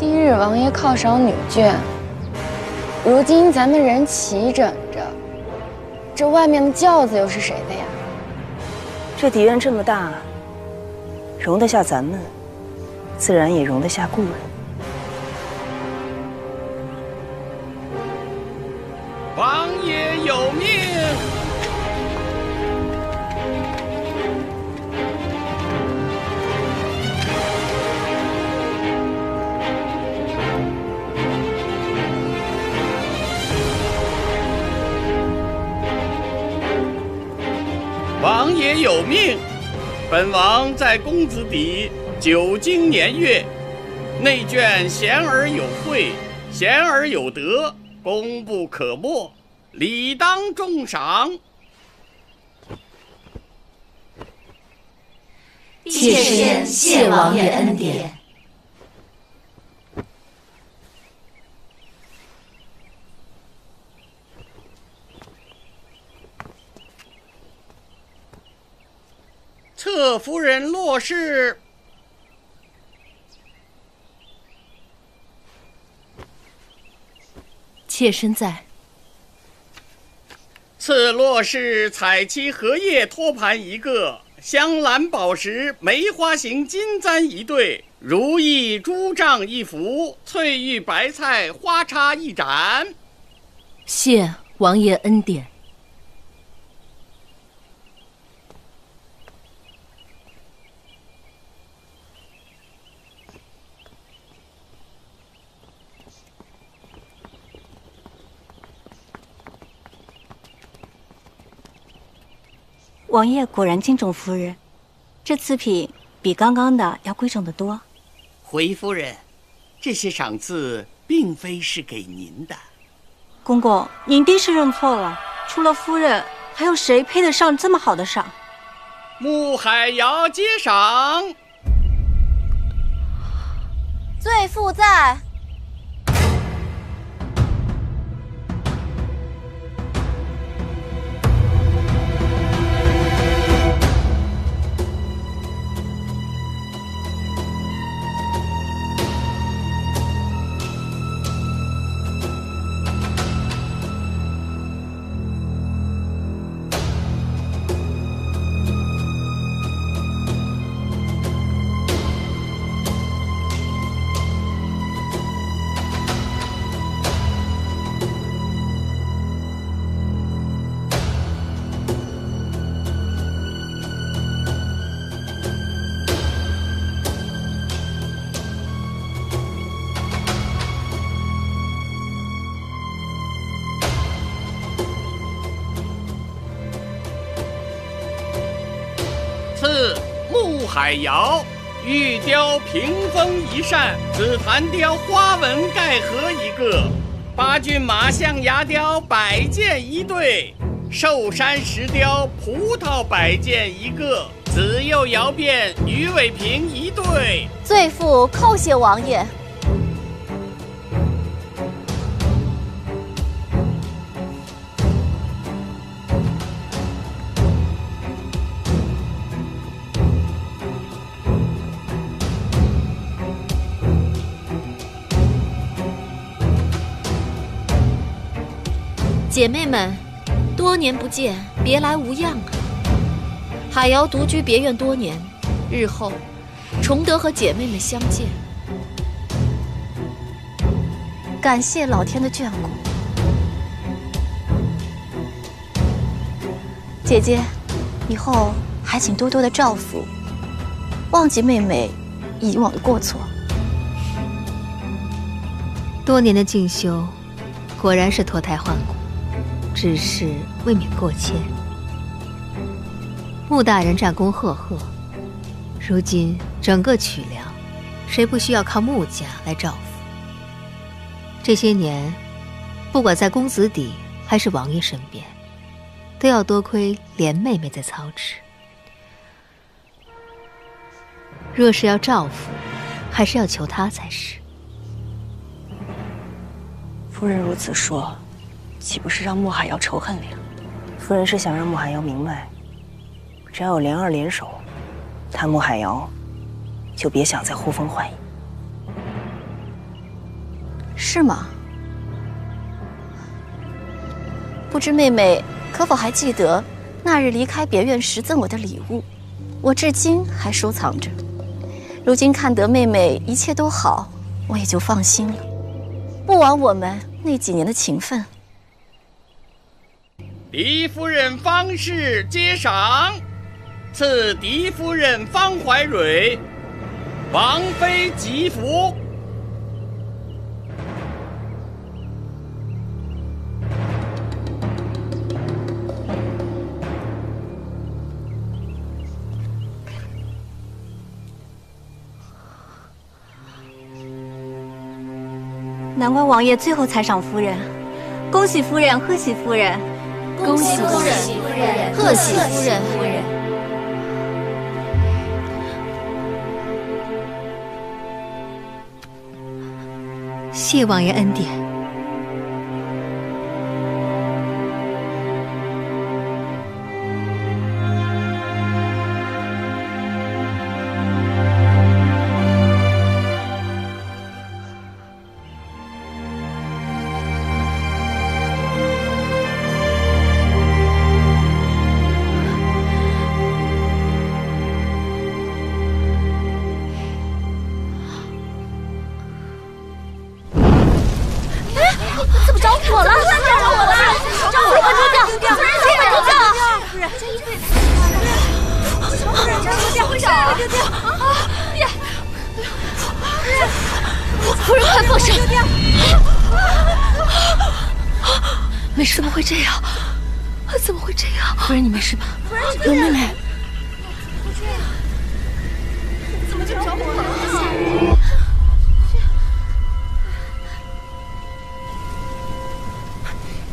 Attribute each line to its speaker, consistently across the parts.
Speaker 1: 今日王爷犒赏女眷，如今咱们人齐整着，这外面的轿子又是谁的呀？
Speaker 2: 这底院这么大，容得下咱们，自然也容得下故人。
Speaker 3: 王爷有命。王爷有命，本王在公子邸久经年月，内眷贤而有惠，贤而有德，功不可没，理当重赏。
Speaker 4: 妾身谢王爷恩典。
Speaker 3: 侧夫人落世。
Speaker 4: 妾身在。
Speaker 3: 次落世彩漆荷叶托盘一个，香兰宝石梅花形金簪一对，如意珠帐一幅，翠玉白菜花插一盏。
Speaker 4: 谢王爷恩典。
Speaker 5: 王爷果然敬重夫人，这赐品比刚刚的要贵重得多。
Speaker 3: 回夫人，这些赏赐并非是给您的。
Speaker 5: 公公，您定是认错了，除了夫人，还有谁配得上这么好的赏？
Speaker 3: 穆海瑶接赏。
Speaker 6: 罪妇在。
Speaker 3: 赐穆海瑶玉雕屏风一扇，紫檀雕花纹盖盒一个，八骏马象牙雕摆件一对，寿山石雕葡萄摆件一个，紫釉窑变鱼尾瓶一对。
Speaker 6: 罪妇叩谢王爷。
Speaker 4: 姐妹们，多年不见，别来无恙啊！海瑶独居别院多年，日后重得和姐妹们相见，
Speaker 6: 感谢老天的眷顾。姐姐，以后还请多多的照拂，忘记妹妹以往的过错。
Speaker 7: 多年的进修，果然是脱胎换骨。只是未免过谦。穆大人战功赫赫，如今整个曲梁，谁不需要靠穆家来照拂？这些年，不管在公子邸还是王爷身边，都要多亏莲妹妹在操持。若是要照拂，还是要求她才是。
Speaker 2: 夫人如此说，岂不是让穆海瑶仇恨了？夫人是想让穆海瑶明白，只要有莲儿联手，他穆海瑶就别想再呼风唤雨。
Speaker 6: 是吗？不知妹妹可否还记得那日离开别院时赠我的礼物？我至今还收藏着。如今看得妹妹一切都好，我也就放心了，不枉我们那几年的情分。
Speaker 3: 嫡夫人方氏接赏，赐嫡夫人方怀蕊王妃吉服。
Speaker 5: 难怪王爷最后才赏夫人，恭喜夫人，贺喜夫人，
Speaker 4: 恭喜夫人，贺喜夫人。
Speaker 7: 谢王爷恩典。
Speaker 6: 怎么着火了？着火了！着火了！丢掉！夫人，丢掉！夫人，丢掉！
Speaker 4: 夫人，快放手！没事，怎么会这样？怎么会这样？夫人，你没事吧？有妹妹。
Speaker 6: 怎么就着火了？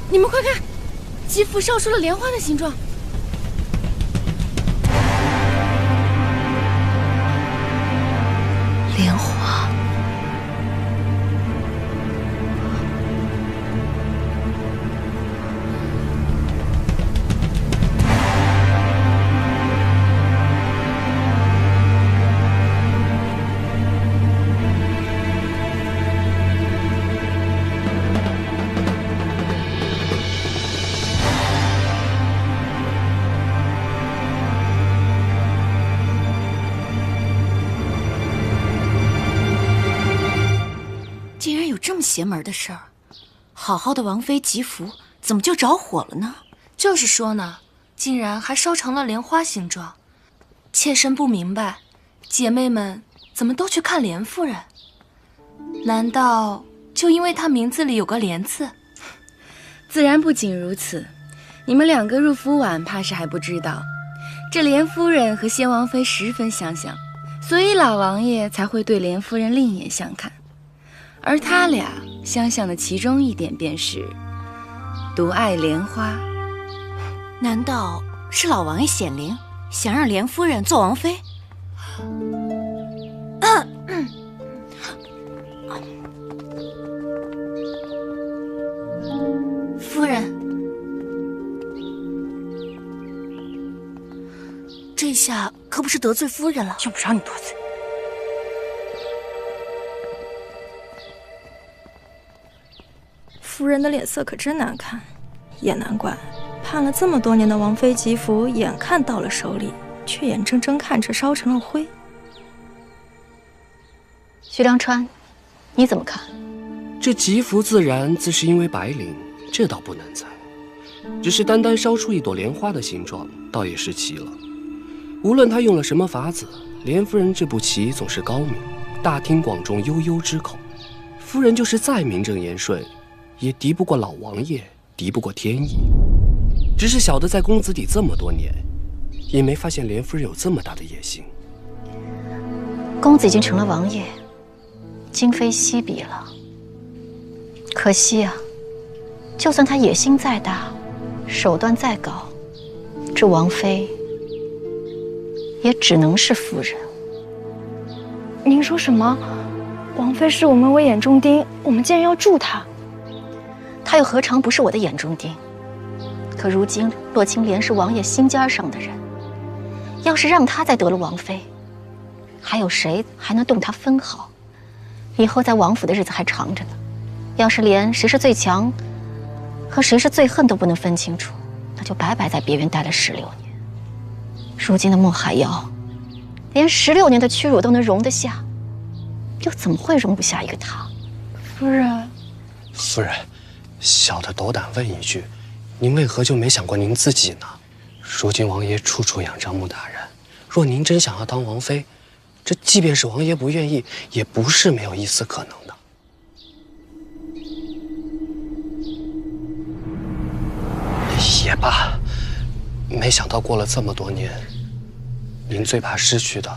Speaker 1: 你们快看，吉服烧出了莲花的形状。
Speaker 7: 莲花。
Speaker 6: 竟然有这么邪门的事儿！好好的王妃吉服，怎么就着火了呢？
Speaker 8: 就是说呢，竟然还烧成了莲花形状。妾身不明白，姐妹们怎么都去看莲夫人？难道就因为她名字里有个莲字？
Speaker 1: 自然不仅如此，你们两个入府晚，怕是还不知道，这莲夫人和先王妃十分相像，所以老王爷才会对莲夫人另眼相看。而他俩相像的其中一点便是独爱莲花。
Speaker 6: 难道是老王爷显灵，想让莲夫人做王妃？夫人，这下可不是得罪夫人了。
Speaker 2: 用不着你多嘴。
Speaker 9: 夫人的脸色可真难看，也难怪，盼了这么多年的王妃吉服，眼看到了手里，却眼睁睁看着烧成了灰。
Speaker 6: 徐良川，你怎么看？
Speaker 10: 这吉服自然自是因为白灵，这倒不难猜。只是单单烧出一朵莲花的形状，倒也是奇了。无论他用了什么法子，莲夫人这步棋总是高明，大庭广众，悠悠之口。夫人就是再名正言顺，也敌不过老王爷，敌不过天意。只是小的在公子邸这么多年，也没发现莲夫人有这么大的野心。
Speaker 6: 公子已经成了王爷，今非昔比了。可惜啊，就算他野心再大，手段再高，这王妃也只能是夫人。
Speaker 9: 您说什么？王妃视我们为眼中钉，我们竟然要助她？
Speaker 6: 她又何尝不是我的眼中钉？可如今洛青莲是王爷心尖上的人，要是让她再得了王妃，还有谁还能动她分毫？以后在王府的日子还长着呢。要是连谁是最强和谁是最恨都不能分清楚，那就白白在别院待了16年。如今的穆海瑶，连16年的屈辱都能容得下，又怎么会容不下一个他？
Speaker 1: 夫人，
Speaker 10: 夫人，小的斗胆问一句，您为何就没想过您自己呢？如今王爷处处仰仗穆大人，若您真想要当王妃，这即便是王爷不愿意，也不是没有一丝可能的。也罢，没想到过了这么多年，您最怕失去的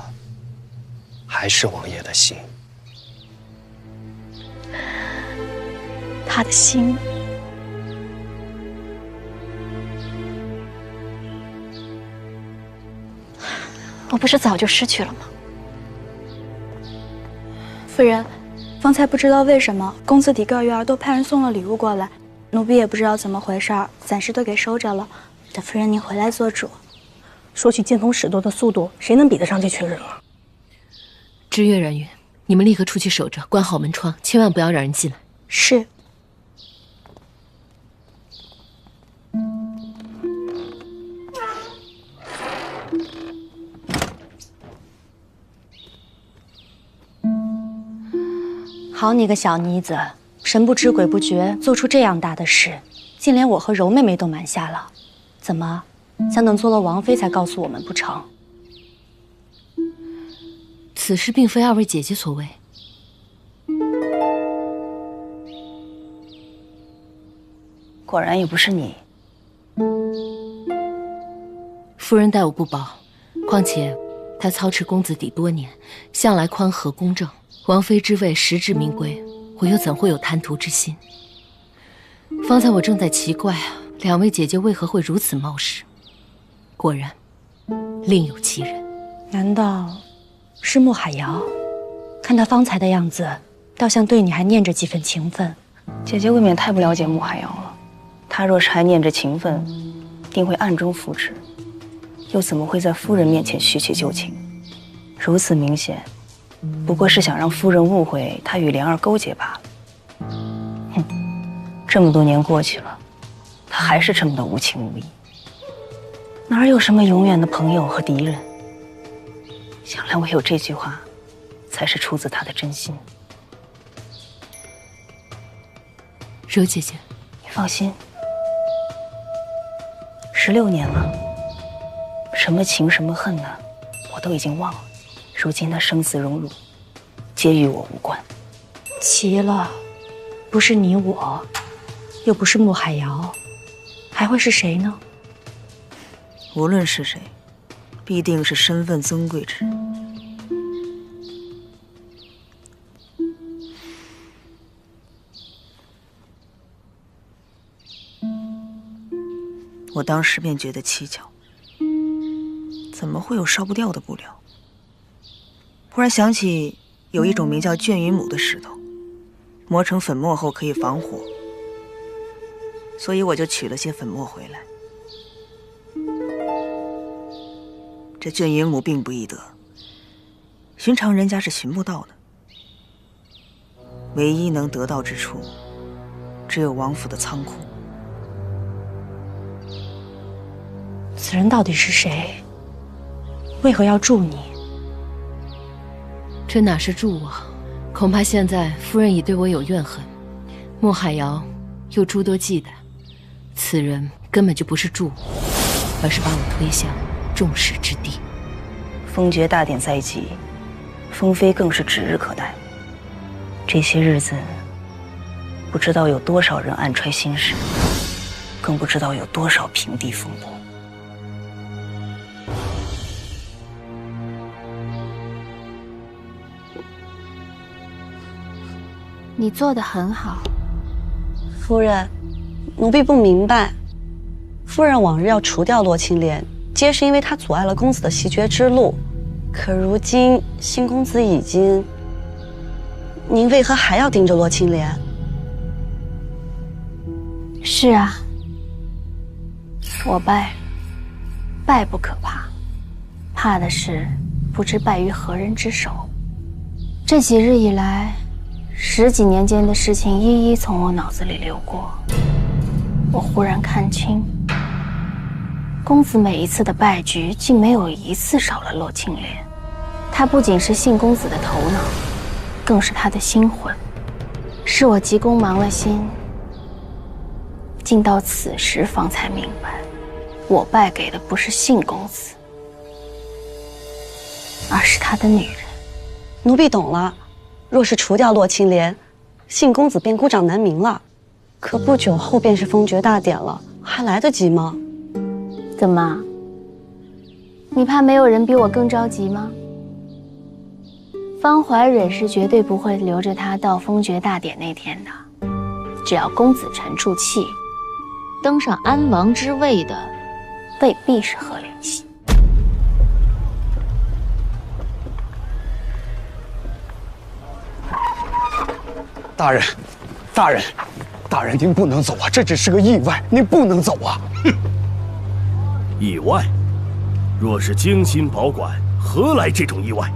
Speaker 10: 还是王爷的心。
Speaker 6: 他的心，我不是早就失去了吗？
Speaker 11: 夫人，方才不知道为什么公子邸各院都派人送了礼物过来，奴婢也不知道怎么回事，暂时都给收着了。等夫人您回来做主。
Speaker 2: 说起见风使舵的速度，谁能比得上这群人啊？
Speaker 12: 知月、冉云，你们立刻出去守着，关好门窗，千万不要让人进来。
Speaker 11: 是。
Speaker 2: 好你个小妮子，神不知鬼不觉，做出这样大的事，竟连我和柔妹妹都瞒下了。怎么，想等做了王妃才告诉我们不成？
Speaker 12: 此事并非2位姐姐所为。
Speaker 2: 果然也不是你。
Speaker 12: 夫人待我不薄，况且她操持公子邸多年，向来宽和公正。王妃之位实至名归，我又怎会有贪图之心？方才我正在奇怪2位姐姐为何会如此冒失，果然另有其人。
Speaker 2: 难道是穆海瑶？看他方才的样子，倒像对你还念着几分情分。姐姐未免太不了解穆海瑶了。他若是还念着情分，定会暗中扶持，又怎么会在夫人面前叙起旧情？如此明显，不过是想让夫人误会他与莲儿勾结罢了。哼，这么多年过去了，他还是这么的无情无义，哪有什么永远的朋友和敌人？想来唯有这句话，才是出自他的真心。
Speaker 12: 柔姐姐，
Speaker 2: 你放心，16年了，什么情什么恨呢，我都已经忘了。如今的生死荣辱，皆与我无关。奇了，不是你我，又不是穆海瑶，还会是谁呢？
Speaker 13: 无论是谁，必定是身份尊贵之人。我当时便觉得蹊跷，怎么会有烧不掉的布料？忽然想起有一种名叫绢云母的石头，磨成粉末后可以防火，所以我就取了些粉末回来。这绢云母并不易得，寻常人家是寻不到的。唯一能得到之处，只有王府的仓库。
Speaker 2: 此人到底是谁？为何要助你？
Speaker 12: 这哪是助我？恐怕现在夫人已对我有怨恨，穆海瑶又诸多忌惮，此人根本就不是助我，而是把我推向众矢之的。
Speaker 2: 封爵大典在即，封妃更是指日可待。这些日子，不知道有多少人暗揣心事，更不知道有多少平地风波。
Speaker 11: 你做得很好，
Speaker 14: 夫人，奴婢不明白，夫人往日要除掉洛青莲，皆是因为她阻碍了公子的袭爵之路。可如今新公子已经，您为何还要盯着洛青莲？
Speaker 11: 是啊，我败不可怕，怕的是不知败于何人之手。这几日以来，
Speaker 2: 10几年间的事情一一从我脑子里流过，我忽然看清，公子每一次的败局，竟没有一次少了洛青莲。他不仅是信公子的头脑，更是他的心魂。是我急公忙了心，竟到此时方才明白，我败给的不是信公子，而是他的女人。
Speaker 14: 奴婢懂了，若是除掉洛青莲，信公子便孤掌难鸣了。可不久后便是封爵大典了，还来得及吗？
Speaker 2: 怎么？你怕没有人比我更着急吗？方怀忍是绝对不会留着他到封爵大典那天的。只要公子沉住气，登上安王之位的，未必是贺连熙。
Speaker 15: 大人，大人，大人，您不能走啊！这只是个意外，您不能走啊！
Speaker 16: 哼，意外？若是精心保管，何来这种意外？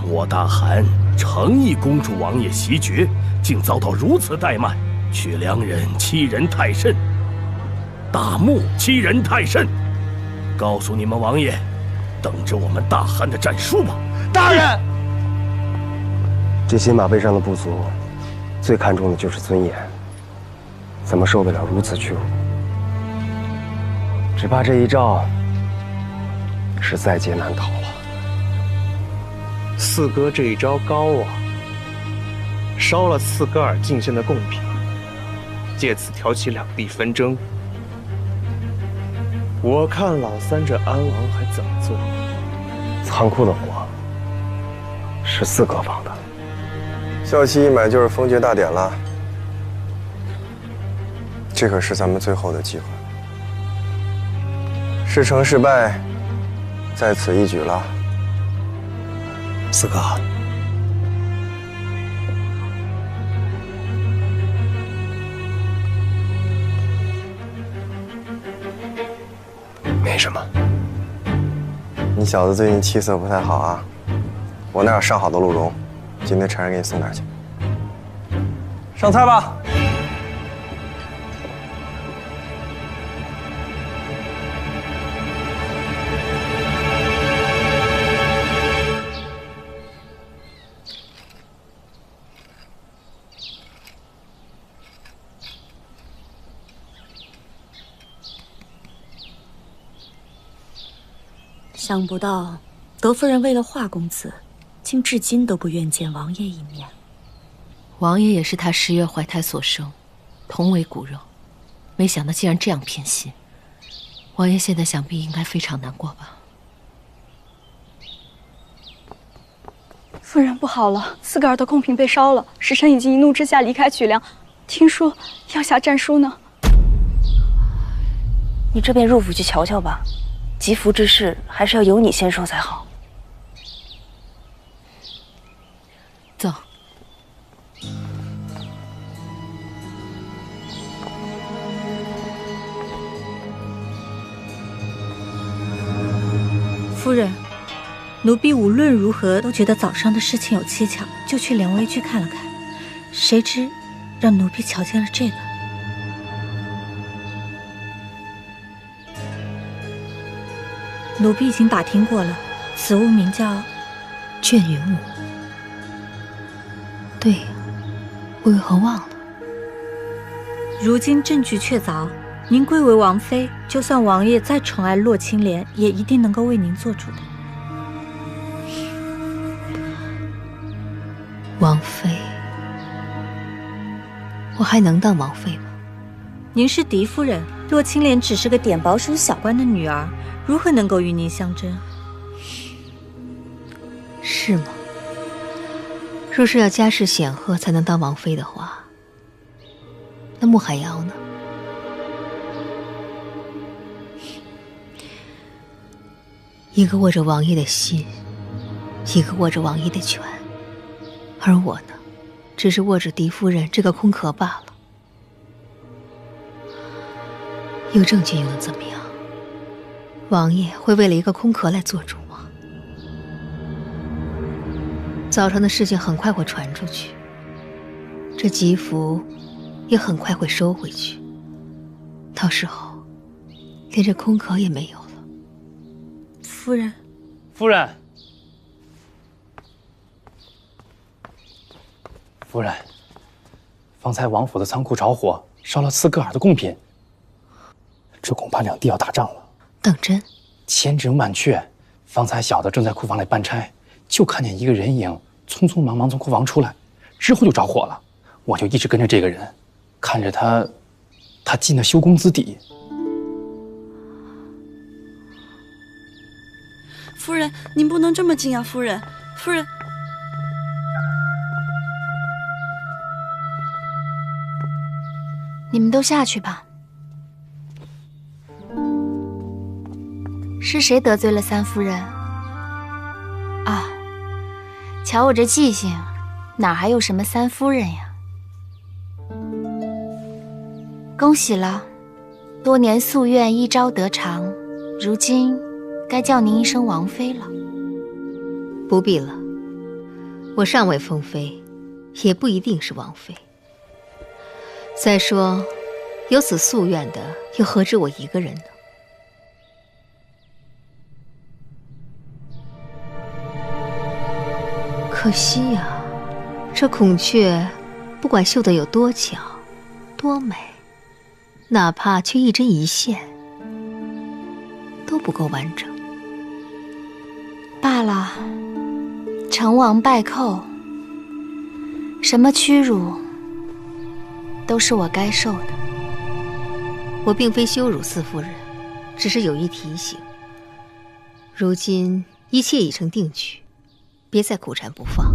Speaker 16: 我大汗诚意恭祝王爷袭爵，竟遭到如此怠慢，却良人欺人太甚，大木欺人太甚。告诉你们王爷，等着我们大汗的战书吧。
Speaker 15: 大人，
Speaker 17: 这些马背上的部族，最看重的就是尊严，怎么受得了如此屈辱？只怕这一诏是在劫难逃了。
Speaker 18: 四哥这一招高啊，烧了四哥尔进献的贡品，借此挑起两地纷争。我看老三这安王还怎么做？
Speaker 17: 仓库的火是四哥放的，
Speaker 19: 校期一买就是封爵大典了，这可是咱们最后的机会。是成是败，在此一举了。
Speaker 17: 四哥，没什么。
Speaker 19: 你小子最近气色不太好啊，我那有上好的鹿茸，今天差人给你送点去。上菜吧。
Speaker 5: 想不到德夫人为了华公子，竟至今都不愿见王爷一面。
Speaker 12: 王爷也是他10月怀胎所生，同为骨肉，没想到竟然这样偏心。王爷现在想必应该非常难过吧？
Speaker 11: 夫人不好了，四个儿的贡品被烧了，使臣已经一怒之下离开曲梁，听说要下战书呢。
Speaker 2: 你这便入府去瞧瞧吧。吉福之事还是要由你先说才好。
Speaker 12: 走。
Speaker 5: 夫人，奴婢无论如何都觉得早上的事情有蹊跷，就去连围居看了看，谁知让奴婢瞧见了这个。奴婢已经打听过了，此物名叫
Speaker 7: 卷云母。对，我为何忘了？
Speaker 5: 如今证据确凿，您贵为王妃，就算王爷再宠爱洛青莲，也一定能够为您做主的。
Speaker 7: 王妃，我还能当王妃吗？
Speaker 5: 您是嫡夫人，洛青莲只是个典保署小官的女儿，如何能够与您相争？
Speaker 7: 是吗？若是要家世显赫才能当王妃的话，那穆海瑶呢？一个握着王爷的心，一个握着王爷的权，而我呢，只是握着嫡夫人这个空壳罢了。有证据又能怎么样？王爷会为了一个空壳来做主吗？早上的事情很快会传出去，这吉福也很快会收回去，到时候连这空壳也没有了。
Speaker 9: 夫人，
Speaker 20: 夫人，夫人，方才王府的仓库着火，烧了4个耳的贡品，这恐怕两地要打仗了。
Speaker 7: 当真？
Speaker 20: 千真万确。方才小的正在库房里办差，就看见一个人影匆匆忙忙从库房出来，之后就着火了。我就一直跟着这个人，看着他进了修公子底。
Speaker 9: 夫人，您不能这么近啊！夫人，夫人，
Speaker 1: 你们都下去吧。是谁得罪了三夫人？啊，瞧我这记性，哪还有什么三夫人呀？恭喜了，多年夙愿一朝得偿，如今该叫您一声王妃了。
Speaker 7: 不必了，我尚未封妃，也不一定是王妃。再说，有此夙愿的，又何止我一个人呢？可惜呀，这孔雀不管绣得有多巧、多美，哪怕缺一针一线，都不够完整。
Speaker 1: 罢了，成王败寇，什么屈辱，都是我该受的。
Speaker 7: 我并非羞辱四夫人，只是有意提醒：如今一切已成定局，别再苦缠不放，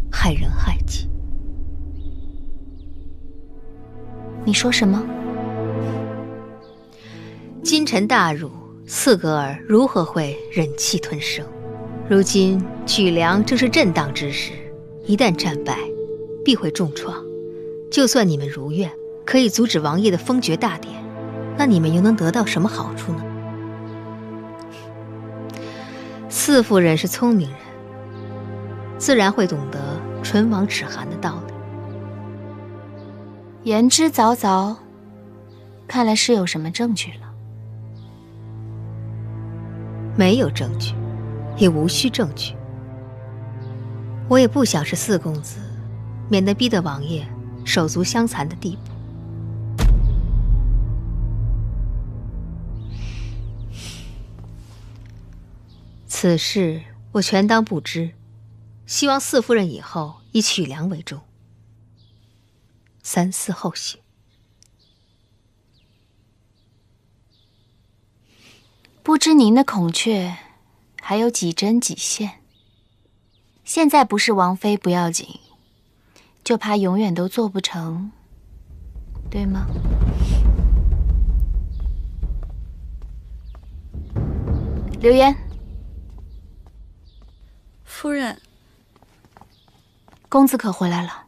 Speaker 7: 害人害己。
Speaker 1: 你说什么？
Speaker 7: 金臣大辱，四格尔如何会忍气吞声？如今曲梁正是震荡之时，一旦战败，必会重创。就算你们如愿，可以阻止王爷的封爵大典，那你们又能得到什么好处呢？四夫人是聪明人，自然会懂得唇亡齿寒的道理。
Speaker 1: 言之凿凿，看来是有什么证据了。
Speaker 7: 没有证据，也无需证据。我也不想是四公子，免得逼得王爷手足相残的地步。此事我全当不知，希望四夫人以后以曲梁为重，三思后行。
Speaker 1: 不知您的孔雀还有几针几线？现在不是王妃不要紧，就怕永远都做不成，对吗？流言。
Speaker 9: 夫人，
Speaker 1: 公子可回来了。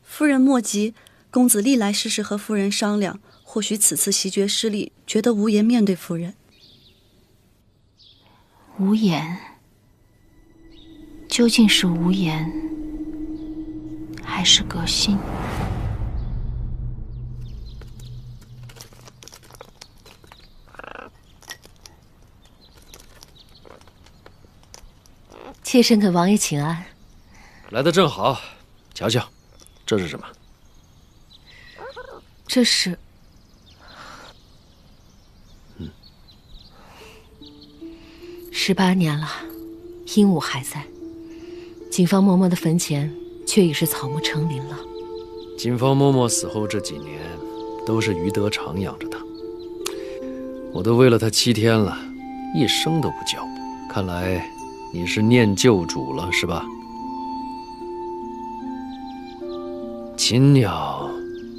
Speaker 9: 夫人莫急，公子历来事事和夫人商量，或许此次袭爵失利，觉得无颜面对夫人。
Speaker 1: 无颜，究竟是无颜，还是革新？
Speaker 12: 妾身给王爷请安。
Speaker 10: 来得正好，瞧瞧，这是什么？
Speaker 12: 这是，18年了，鹦鹉还在，锦芳嬷嬷的坟前却已是草木成林了。
Speaker 10: 锦芳嬷嬷死后这几年，都是余德常养着她，我都为了她7天了，一声都不叫。看来你是念旧主了，是吧？禽鸟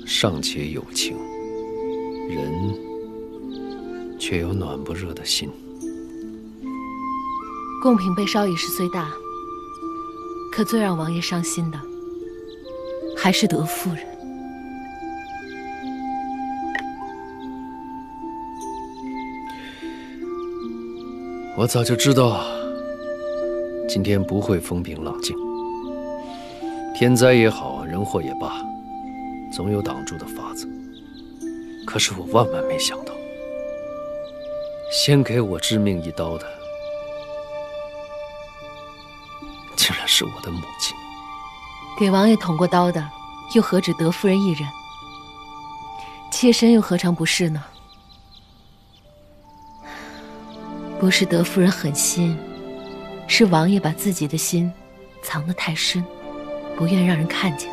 Speaker 10: 尚且有情，人却有暖不热的心。
Speaker 12: 贡品被烧已是虽大，可最让王爷伤心的，还是德夫人。
Speaker 10: 我早就知道今天不会风平浪静。天灾也好，人祸也罢，总有挡住的法子。可是我万万没想到，先给我致命一刀的，竟然是我的母亲。
Speaker 12: 给王爷捅过刀的，又何止德夫人一人？妾身又何尝不是呢？不是德夫人狠心，是王爷把自己的心藏得太深，不愿让人看见。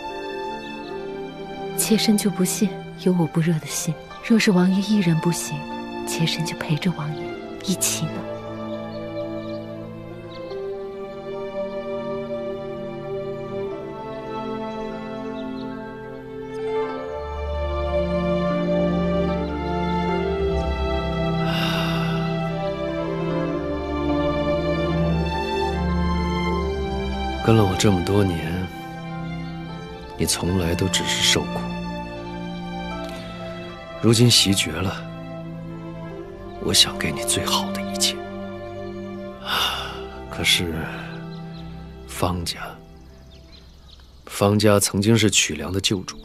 Speaker 12: 妾身就不信有我不热的心。若是王爷一人不行，妾身就陪着王爷一起呢。
Speaker 10: 跟了我这么多年，你从来都只是受苦。如今袭爵了，我想给你最好的一切。可是方家曾经是曲梁的旧主，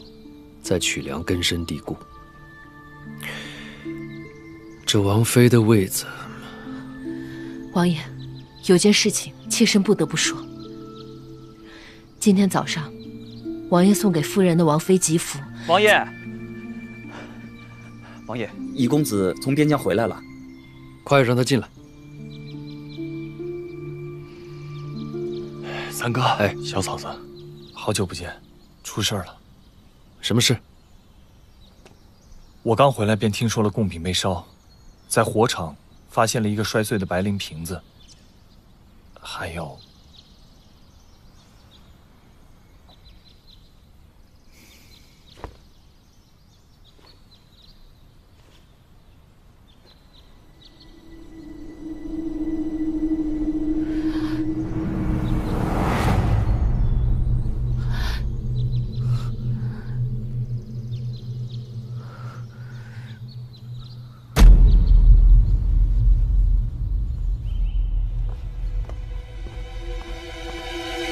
Speaker 10: 在曲梁根深蒂固。这王妃的位子，
Speaker 12: 王爷，有件事情妾身不得不说。今天早上，王爷送给夫人的王妃吉服。
Speaker 21: 王爷，懿公子从边疆回来了，
Speaker 10: 快让他进来。
Speaker 22: 三哥，小嫂子，好久不见，出事了。
Speaker 10: 什么事？
Speaker 22: 我刚回来便听说了贡品被烧，在火场发现了一个摔碎的白绫瓶子，还有。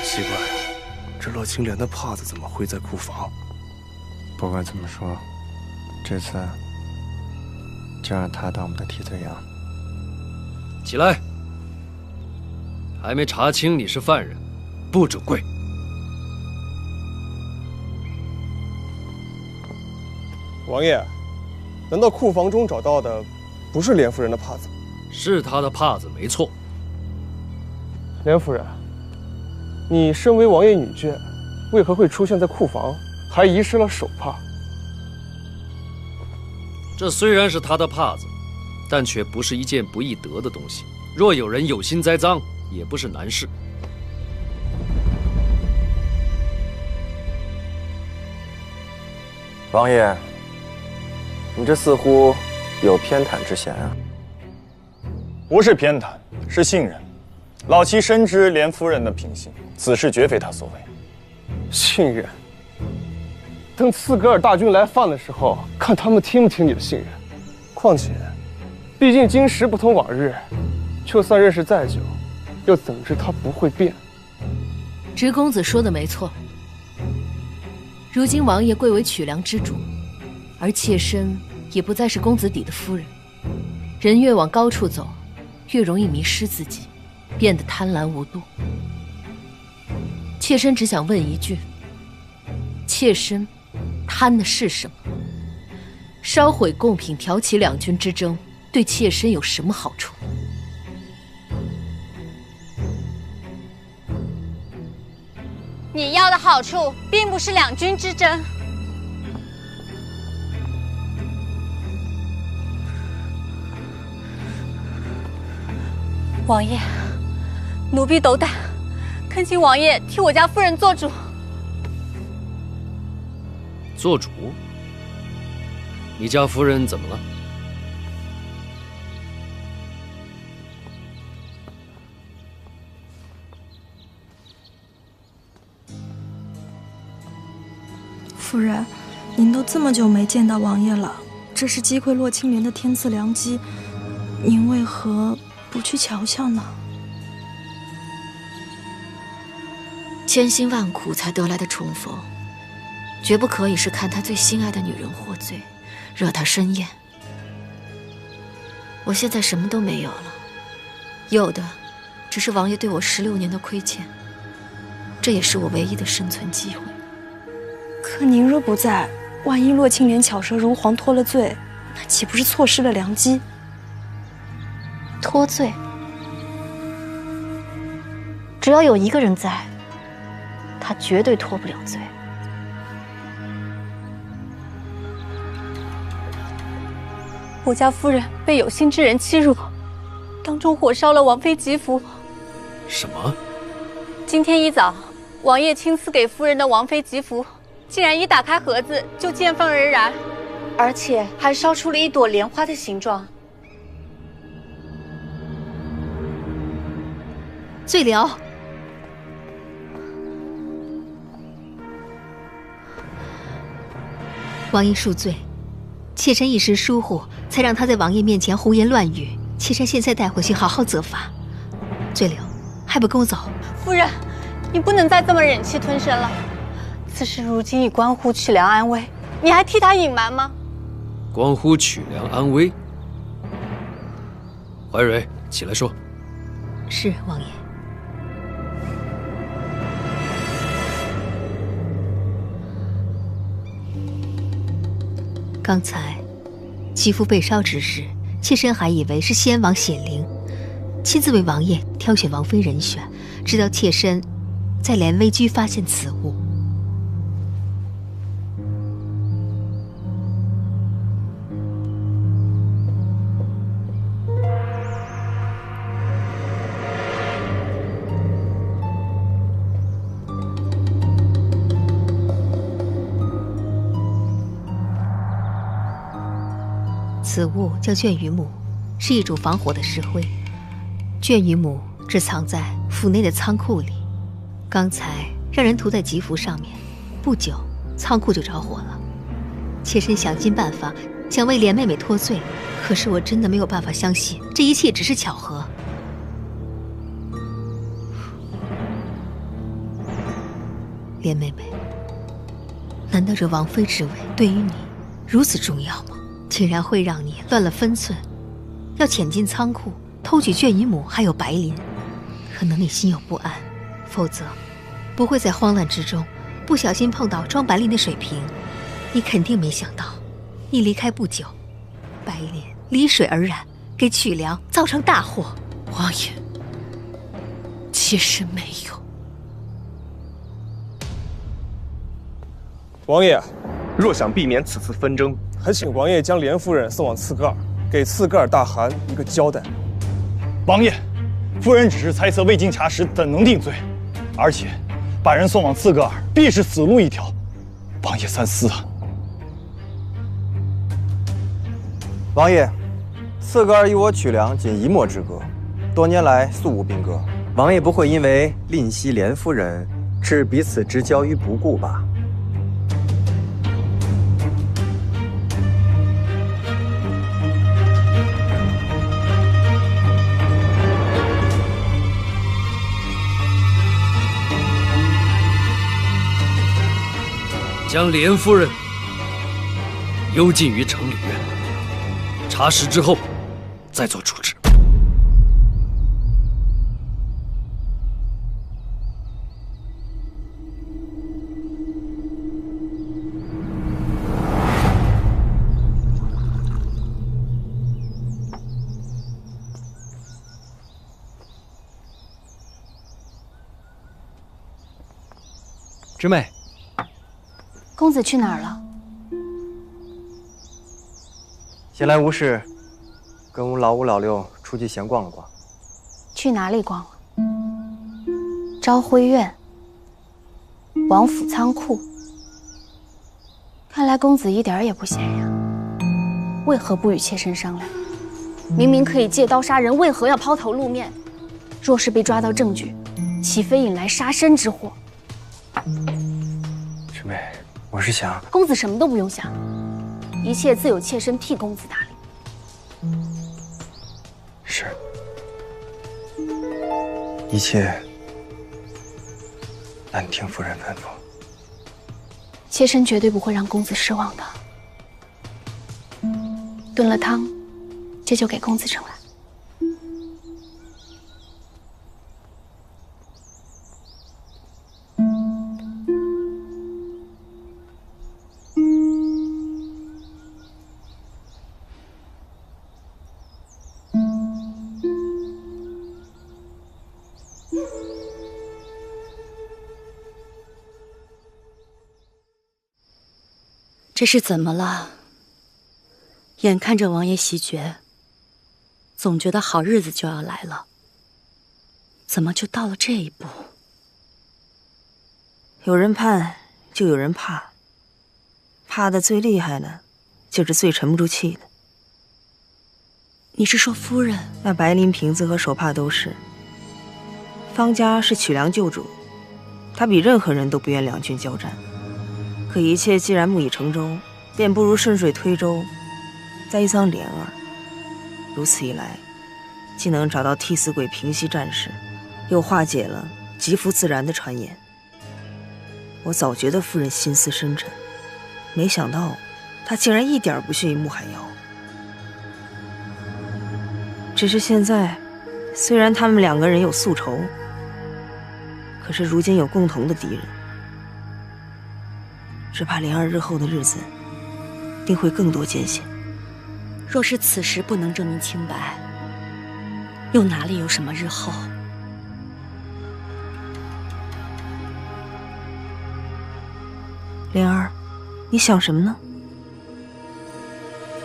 Speaker 17: 奇怪，这洛青莲的帕子怎么会在库房？
Speaker 19: 不管怎么说，这次就让他当我们的替罪羊。
Speaker 10: 起来！还没查清你是犯人，不准跪。
Speaker 15: 王爷，难道库房中找到的不是莲夫人的帕子？
Speaker 10: 是她的帕子，没错。
Speaker 15: 莲夫人，你身为王爷女眷，为何会出现在库房，还遗失了手帕？
Speaker 10: 这虽然是她的帕子，但却不是一件不易得的东西。若有人有心栽赃，也不是难事。
Speaker 19: 王爷，你这似乎有偏袒之嫌啊！
Speaker 23: 不是偏袒，是信任。老妻深知莲夫人的品行，此事绝非她所为。
Speaker 15: 信任？等刺格尔大军来犯的时候，看他们听不听你的信任。况且，毕竟今时不同往日，就算认识再久，又怎知他不会变？
Speaker 12: 直公子说的没错。如今王爷贵为曲梁之主，而妾身也不再是公子邸的夫人。人越往高处走，越容易迷失自己，变得贪婪无度。妾身只想问一句：妾身贪的是什么？烧毁贡品，挑起两军之争，对妾身有什么好处？
Speaker 24: 你要的好处并不是两军之争。王爷，奴婢斗胆，恳请王爷替我家夫人做主。
Speaker 10: 做主？你家夫人怎么了？
Speaker 9: 夫人，您都这么久没见到王爷了，这是击溃洛青莲的天赐良机，您为何不去瞧瞧呢？
Speaker 3: 千辛万苦才得来的重逢，绝不可以是看他最心爱的女人获罪，惹他生厌。我现在什么都没有了，有的只是王爷对我16年的亏欠，这也是我唯一的生存机会。
Speaker 11: 可您若不在，万一洛青莲巧舌如簧脱了罪，那岂不是错失了良机？
Speaker 2: 脱罪？只要有一个人在，他绝对脱不了罪。
Speaker 24: 我家夫人被有心之人欺辱，当众火烧了王妃吉服。
Speaker 10: 什么？
Speaker 24: 今天一早，王爷亲赐给夫人的王妃吉服，竟然一打开盒子就见风而燃，
Speaker 2: 而且还烧出了一朵莲花的形状。
Speaker 7: 罪僚，王爷恕罪，妾身一时疏忽，才让他在王爷面前胡言乱语。妾身现在带回去好好责罚。罪僚，还不跟我走？
Speaker 24: 夫人，你不能再这么忍气吞声了。此事如今已关乎曲良安危，你还替他隐瞒吗？
Speaker 10: 关乎曲良安危。怀蕊，起来说。
Speaker 7: 是王爷。刚才吉服被烧之时，妾身还以为是先王显灵，亲自为王爷挑选王妃人选，直到妾身在莲微居发现此物。此物叫卷羽母，是一种防火的石灰。卷羽母只藏在府内的仓库里，刚才让人涂在吉服上面，不久仓库就着火了。妾身想尽办法想为莲妹妹脱罪，可是我真的没有办法相信这一切只是巧合。莲妹妹，难道这王妃之位对于你如此重要吗？竟然会让你乱了分寸，要潜进仓库偷取卷羽母还有白磷。可能你心有不安，否则不会在慌乱之中不小心碰到装白磷的水瓶。你肯定没想到，你离开不久，白磷离水而燃，给曲良造成大祸。
Speaker 12: 王爷，妾身没有。
Speaker 15: 王爷，
Speaker 18: 若想避免此次纷争，
Speaker 15: 还请王爷将莲夫人送往次格尔，给次格尔大汗一个交代。
Speaker 23: 王爷，夫人只是猜测，未经查实，怎能定罪？而且，把人送往次格尔，必是死路一条。王爷三思啊！
Speaker 19: 王爷，次格尔与我曲良仅一墨之隔，多年来素无兵戈。王爷不会因为吝惜莲夫人，置彼此之交于不顾吧？
Speaker 10: 将莲夫人幽禁于城里院，查实之后再做处置。
Speaker 17: 芝妹。
Speaker 2: 公子去哪儿了？
Speaker 19: 闲来无事，跟老五老六出去闲逛了逛。
Speaker 2: 去哪里逛了？昭辉院、王府仓库。看来公子一点也不闲呀。为何不与妾身商量？明明可以借刀杀人，为何要抛头露面？若是被抓到证据，岂非引来杀身之祸？
Speaker 17: 芝妹。我是想，
Speaker 2: 公子什么都不用想，一切自有妾身替公子打理。
Speaker 17: 是，一切
Speaker 19: 那你听夫人吩咐。
Speaker 11: 妾身绝对不会让公子失望的。炖了汤，这就给公子盛来。
Speaker 2: 这是怎么了？眼看着王爷袭爵，总觉得好日子就要来了，怎么就到了这一步？
Speaker 4: 有人盼，就有人怕，怕的最厉害的，就是最沉不住气的。
Speaker 2: 你是说夫人？
Speaker 4: 那白绫瓶子和手帕都是。方家是曲梁旧主，他比任何人都不愿两军交战。可一切既然木已成舟，便不如顺水推舟，栽赃莲儿。如此一来，既能找到替死鬼平息战事，又化解了吉服自然的传言。我早觉得夫人心思深沉，没想到她竟然一点不逊于穆海瑶。只是现在，虽然他们两个人有宿仇，可是如今有共同的敌人。只怕莲儿日后的日子定会更多艰险。
Speaker 2: 若是此时不能证明清白，又哪里有什么日后？
Speaker 4: 莲儿，你想什么呢？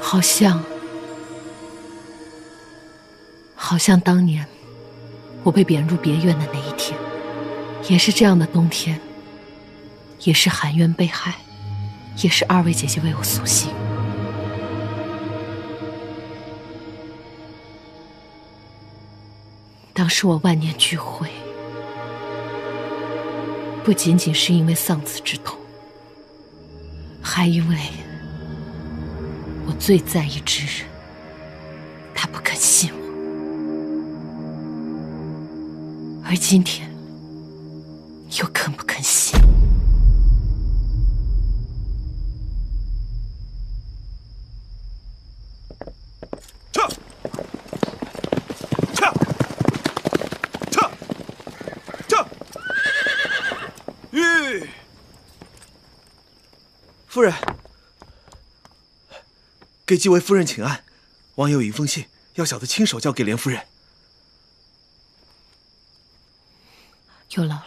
Speaker 12: 好像当年我被贬入别院的那一天，也是这样的冬天，也是含冤被害，也是二位姐姐为我苏醒。当时我万念俱灰，不仅仅是因为丧子之痛，还因为我最在意之人，他不肯信我。而今天又肯不肯信？
Speaker 6: 夫人，给几位夫人请安。王爷有一封信，要小的亲手交给莲夫人。
Speaker 12: 有劳了。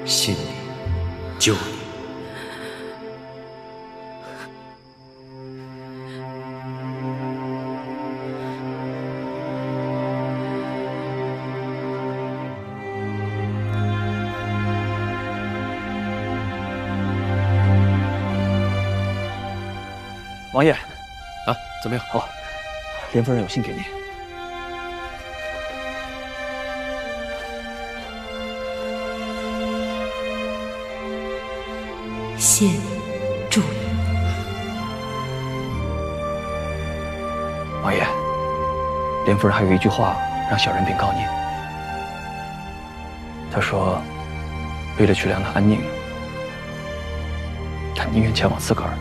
Speaker 10: 信你，救你。
Speaker 20: 王爷，
Speaker 10: 啊，怎么样？
Speaker 20: 好，莲夫人有信给你。
Speaker 12: 谢你，祝你。
Speaker 20: 王爷，莲夫人还有一句话让小人禀告您。她说，为了曲梁的安宁，她宁愿前往斯格尔。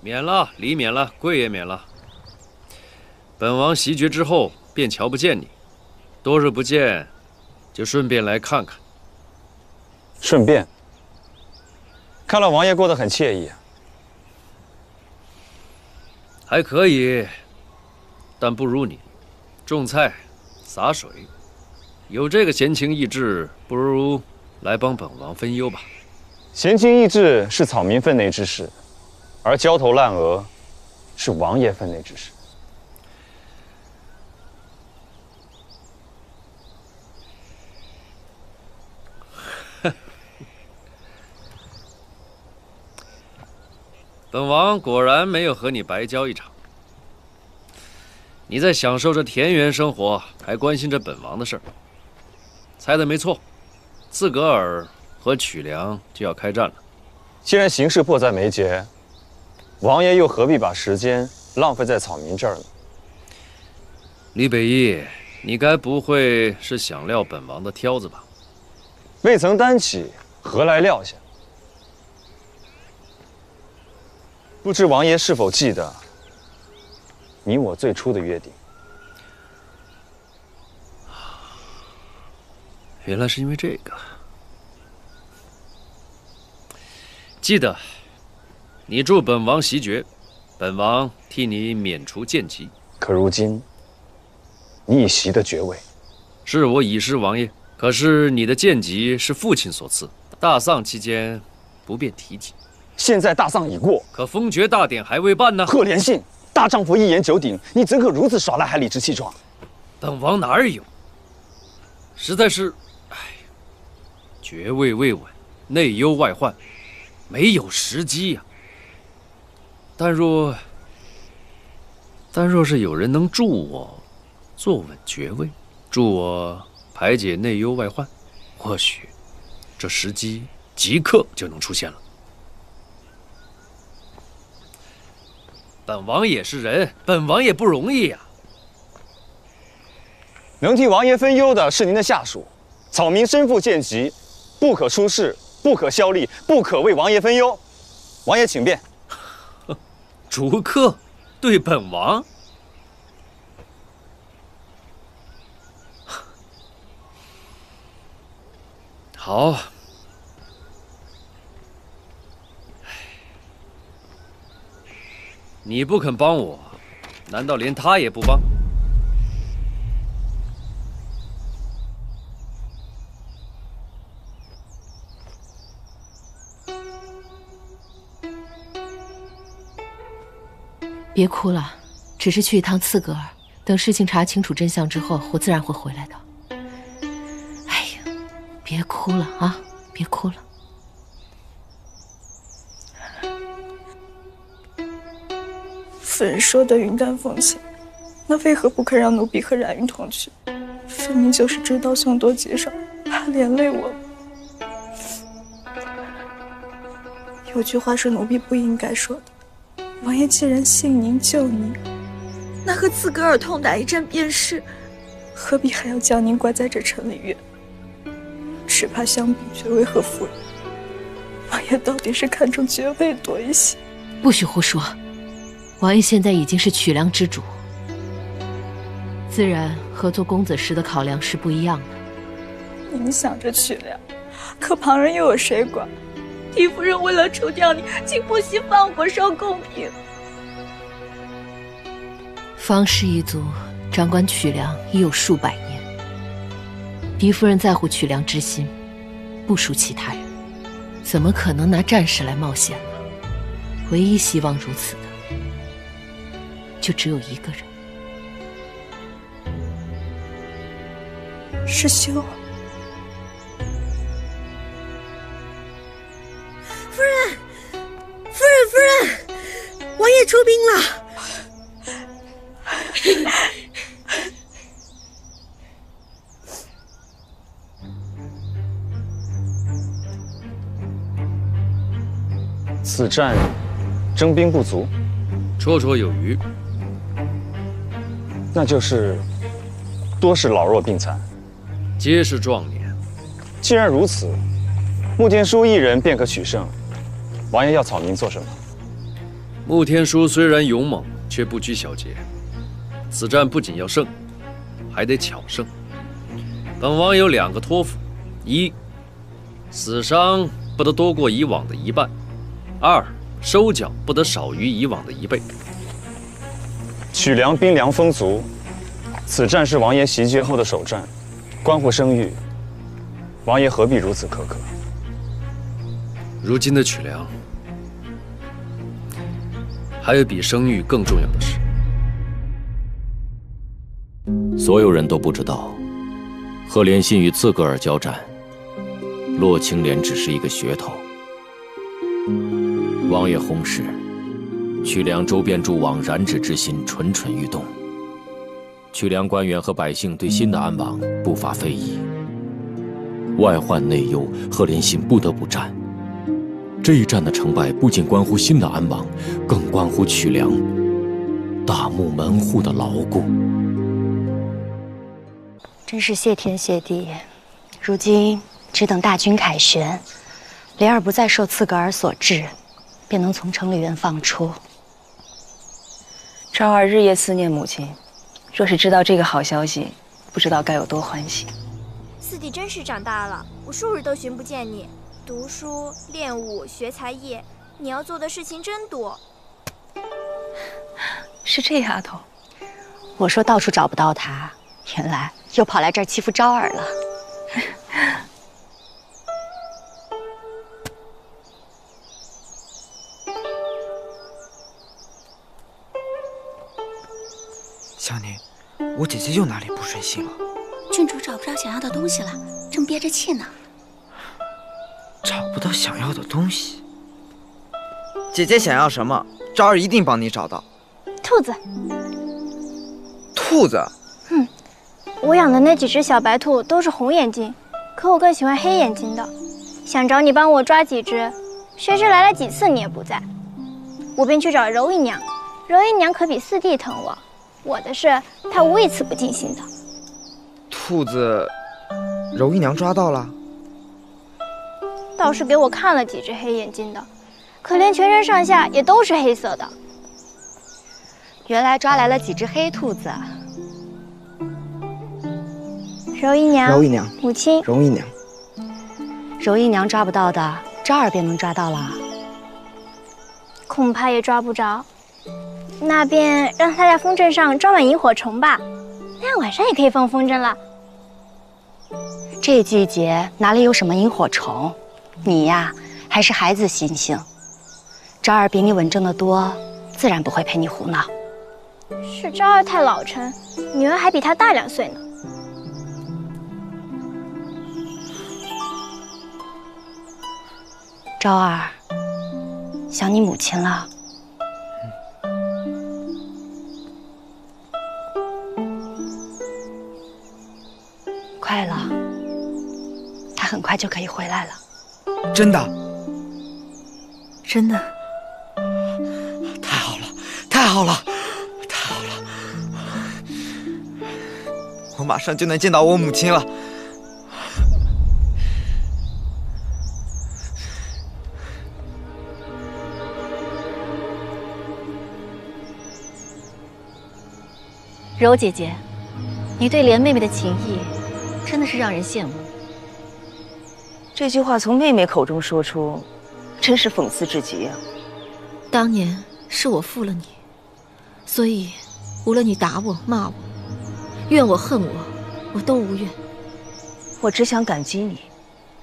Speaker 8: 免了，礼免了，贵也免了。本王袭爵之后便瞧不见你，多日不见，就顺便来看看。
Speaker 23: 顺便，看来王爷过得很惬意啊。
Speaker 8: 还可以，但不如你，种菜、洒水，有这个闲情逸致，不如来帮本王分忧吧。
Speaker 23: 闲情逸致是草民分内之事，而焦头烂额是王爷分内之事。
Speaker 8: 本王果然没有和你白交一场。你在享受着田园生活，还关心着本王的事儿。猜的没错，刺格尔和曲梁就要开战了。
Speaker 18: 既然形势迫在眉睫，王爷又何必把时间浪费在草民这儿呢？
Speaker 8: 李北义，你该不会是想撂本王的挑子吧？
Speaker 18: 未曾担起，何来撂下？不知王爷是否记得你我最初的约定？
Speaker 8: 原来是因为这个。记得，你助本王袭爵，本王替你免除贱籍。
Speaker 18: 可如今，你已袭得爵位，
Speaker 8: 是我已是王爷。可是你的贱籍是父亲所赐，大丧期间不便提及。
Speaker 18: 现在大丧已过，
Speaker 8: 可封爵大典还未办呢。
Speaker 18: 贺连信，大丈夫一言九鼎，你怎可如此耍赖，还理直气壮？
Speaker 8: 本王哪儿有？实在是，爵位未稳，内忧外患，没有时机呀。但若是有人能助我坐稳爵位，助我排解内忧外患，或许这时机即刻就能出现了。本王也是人，本王也不容易呀。
Speaker 18: 能替王爷分忧的是您的下属，草民身负贱籍，不可出仕，不可效力，不可为王爷分忧。王爷请便。
Speaker 8: 逐客对本王？好。你不肯帮我，难道连他也不帮？
Speaker 12: 别哭了，只是去一趟刺格尔，等事情查清楚真相之后，我自然会回来的。哎呀，别哭了啊，别哭了。
Speaker 9: 夫人说的云淡风轻，那为何不肯让奴婢和冉云同去？分明就是知道凶多吉少，怕连累我。有句话是奴婢不应该说的。王爷既然信您救您，那和刺格尔痛打一战便是，何必还要将您关在这城里院？只怕相比爵位和夫人，王爷到底是看重爵位多一些。
Speaker 12: 不许胡说，王爷现在已经是曲梁之主，自然和做公子时的考量是不一样的。
Speaker 9: 您想着曲梁，可旁人又有谁管？狄夫人为了除掉你，竟不惜放火烧贡品。
Speaker 12: 方氏一族掌管曲梁已有数百年，狄夫人在乎曲梁之心，不输其他人，怎么可能拿战士来冒险呢？唯一希望如此的，就只有一个人。
Speaker 9: 师兄。
Speaker 5: 夫人，王爷出兵了。
Speaker 18: 此战征兵不足，
Speaker 8: 绰绰有余。
Speaker 18: 那就是多是老弱病残，
Speaker 8: 皆是壮年。
Speaker 18: 既然如此，穆天书一人便可取胜。王爷要草民做什么？
Speaker 8: 穆天书虽然勇猛，却不拘小节。此战不仅要胜，还得巧胜。本王有2个托付：一，死伤不得多过以往的1半；二，收缴不得少于以往的1倍。
Speaker 18: 曲梁兵粮丰足，此战是王爷袭爵后的首战，关乎声誉。王爷何必如此苛刻？
Speaker 8: 如今的曲梁，还有比声誉更重要的事。
Speaker 13: 所有人都不知道，赫连信与刺格尔交战，洛青莲只是一个噱头。王爷薨逝，曲梁周边诸王染指之心蠢蠢欲动。曲梁官员和百姓对新的安王不乏非议，外患内忧，贺连信不得不战。这一战的成败不仅关乎新的安王，更关乎曲梁大木门户的牢固。
Speaker 2: 真是谢天谢地，如今只等大军凯旋，莲儿不再受刺格尔所制，便能从城里园放出。
Speaker 4: 昭儿日夜思念母亲，若是知道这个好消息，不知道该有多欢喜。
Speaker 1: 四弟真是长大了，我数日都寻不见你。读书、练武、学才艺，你要做的事情真多。
Speaker 2: 是这丫头，我说到处找不到她，原来又跑来这儿欺负昭儿了。
Speaker 14: 小宁，我姐姐又哪里不顺心了？
Speaker 11: 郡主找不着想要的东西了，正憋着气呢。
Speaker 14: 找不到想要的东西，姐姐想要什么，昭儿一定帮你找到。
Speaker 1: 兔子。
Speaker 14: 兔子？
Speaker 1: 我养的那几只小白兔都是红眼睛，可我更喜欢黑眼睛的。想找你帮我抓几只，谁知来了几次你也不在，我便去找柔姨娘。柔姨娘可比四弟疼我，我的事她无一次不尽心的。
Speaker 14: 兔子，柔姨娘抓到了。
Speaker 1: 倒是给我看了几只黑眼睛的，可怜全身上下也都是黑色的。
Speaker 2: 原来抓来了几只黑兔子。
Speaker 1: 柔姨娘，
Speaker 14: 柔姨娘，
Speaker 1: 母亲，
Speaker 14: 柔姨娘，
Speaker 2: 柔姨娘抓不到的，昭儿便能抓到了。
Speaker 1: 恐怕也抓不着，那便让他在风筝上装满萤火虫吧，那样晚上也可以放风筝了。
Speaker 2: 这季节哪里有什么萤火虫？你呀，还是孩子心性。昭儿比你稳重得多，自然不会陪你胡闹。
Speaker 1: 是昭儿太老成，女儿还比她大2岁呢。
Speaker 2: 昭儿，想你母亲了。快了，她很快就可以回来了。
Speaker 14: 真的？
Speaker 2: 真的。
Speaker 14: 太好了，太好了，太好了！我马上就能见到我母亲了。
Speaker 3: 柔姐姐，你对莲妹妹的情谊，真的是让人羡慕。
Speaker 4: 这句话从妹妹口中说出，真是讽刺至极啊！
Speaker 3: 当年是我负了你，所以无论你打我、骂我、怨我、恨我，我都无怨。
Speaker 4: 我只想感激你，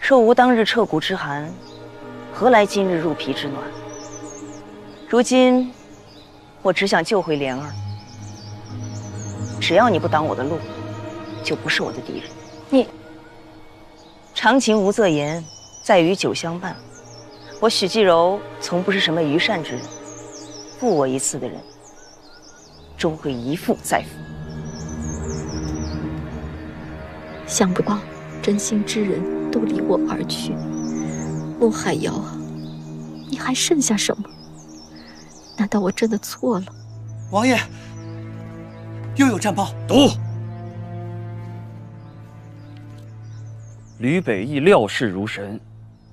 Speaker 4: 若无当日彻骨之寒，何来今日入皮之暖？如今，我只想救回莲儿。只要你不挡我的路，就不是我的敌人。
Speaker 1: 你
Speaker 4: 长情无择言，在于久相伴。我许继柔从不是什么愚善之人，负我一次的人，终会一负再负。
Speaker 3: 想不到真心之人都离我而去，陆海瑶啊，你还剩下什么？难道我真的错了？
Speaker 20: 王爷，又有战报。
Speaker 8: 读。
Speaker 16: 吕北义料事如神，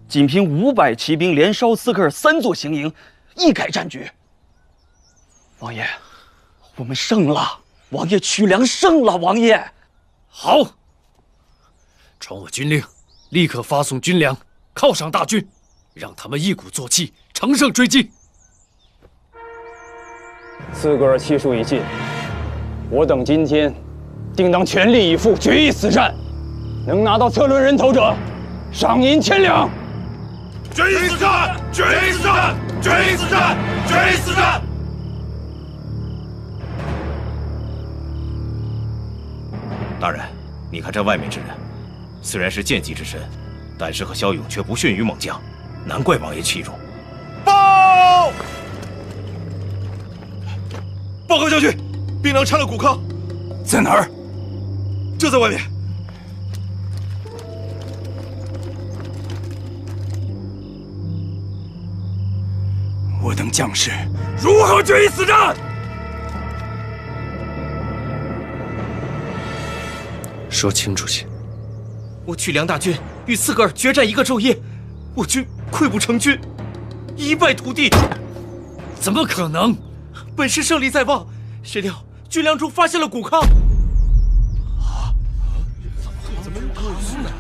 Speaker 16: 仅凭500骑兵连烧斯科尔3座行营，一改战局。王爷，我们胜了！王爷，曲梁胜了！王爷，
Speaker 8: 好，传我军令，立刻发送军粮，犒赏大军，让他们一鼓作气，乘胜追击。
Speaker 18: 斯格尔气数已尽，我等今天定当全力以赴，决一死战。能拿到策论人头者，赏银1000两。
Speaker 6: 决一死战！决一死战！决一死战！决一死战！
Speaker 21: 大人，你看这外面之人，虽然是剑戟之身，但是和骁勇却不逊于猛将，难怪王爷器重。
Speaker 6: 报！报告将军，槟榔掺了谷糠。
Speaker 23: 在哪儿？
Speaker 6: 就在外面。
Speaker 23: 我等将士
Speaker 6: 如何决一死战？
Speaker 8: 说清楚些。
Speaker 14: 我曲梁大军与刺格尔决战1个昼夜，我军溃不成军，一败涂地。
Speaker 8: 怎么可能？
Speaker 14: 本是胜利在望，谁料军粮中发现了谷糠。
Speaker 6: 怎么有可能呢？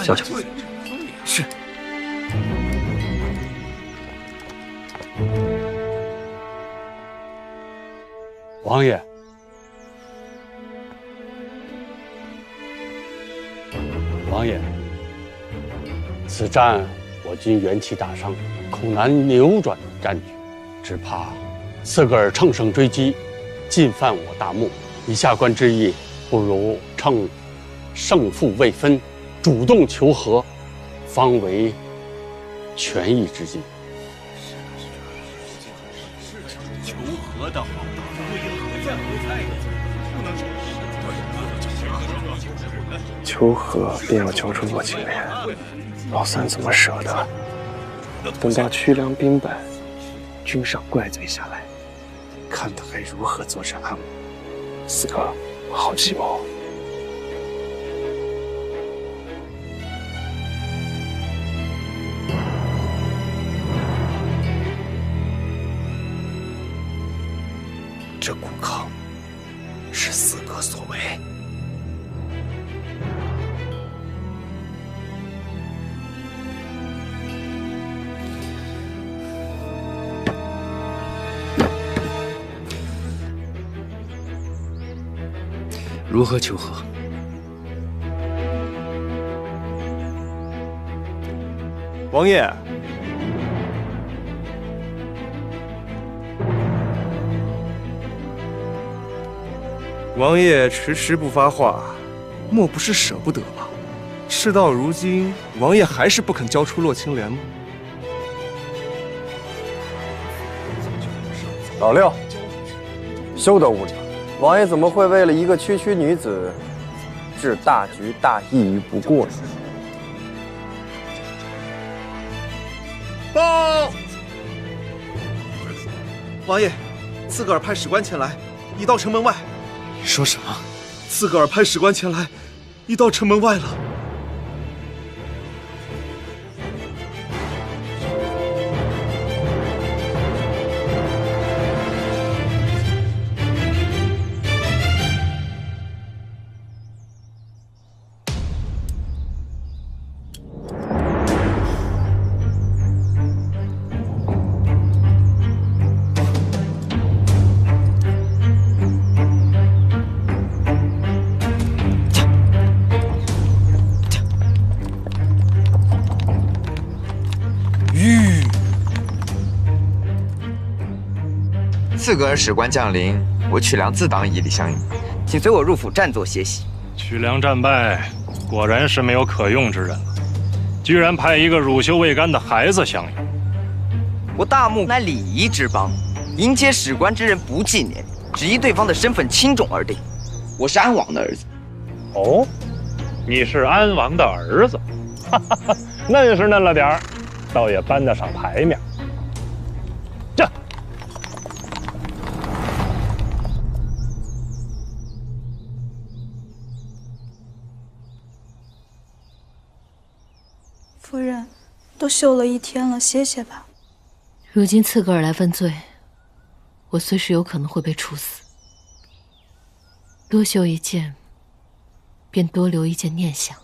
Speaker 8: 小姐，
Speaker 14: 是。
Speaker 7: 王爷，王爷，此战我军元气大伤，恐难扭转战局，只怕刺格尔乘胜追击，进犯我大漠。以下官之意，不如趁胜负未分，主动求和，方为权宜之计。
Speaker 21: 求和的好，
Speaker 17: 求和便要交出洛青莲，老三怎么舍得？等到屈良兵败，君上怪罪下来，看他还如何坐镇安稳。四哥，好计谋。这谷糠是四哥所为。
Speaker 8: 如何求和？
Speaker 19: 王爷，王爷迟迟不发话，莫不是舍不得吧？事到如今，王爷还是不肯交出洛青莲吗？
Speaker 17: 老六，休得无礼！王爷怎么会为了一个区区女子，置大局大义于不顾呢？
Speaker 19: 报！王爷，刺格尔派使官前来，已到城门外。
Speaker 8: 说什么？
Speaker 19: 刺格尔派使官前来，已到城门外了。
Speaker 14: 刺格尔使官降临，我曲梁自当以礼相迎，请随我入府暂坐歇息。
Speaker 18: 曲梁战败，果然是没有可用之人了，居然派一个乳臭未干的孩子相迎。
Speaker 14: 我大漠乃礼仪之邦，迎接使官之人不计年龄，只依对方的身份轻重而定。我是安王的儿子。
Speaker 18: 哦，你是安王的儿子，哈哈哈，嫩是嫩了点儿，倒也搬得上台面。这。
Speaker 9: 夫人，都休了1天了，歇歇吧。
Speaker 12: 如今刺格尔来问罪，我随时有可能会被处死。多修一件，便多留一件念想。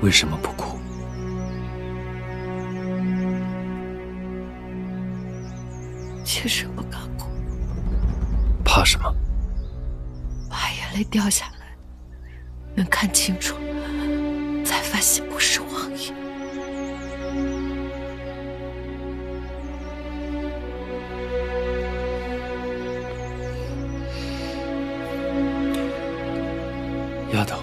Speaker 8: 为什么不哭？
Speaker 12: 确实不敢哭，
Speaker 8: 怕什么？
Speaker 12: 怕眼泪掉下来，能看清楚，才发现不是王爷。
Speaker 8: 丫头，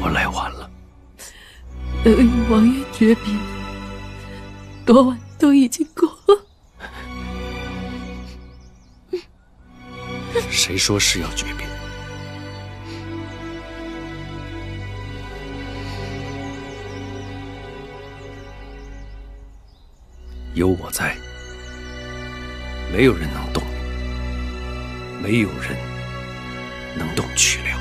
Speaker 8: 我来晚了。
Speaker 12: 能与王爷诀别，多晚都已经够了。
Speaker 8: 谁说是要诀别？有我在，没有人能动你，没有人能动曲辽。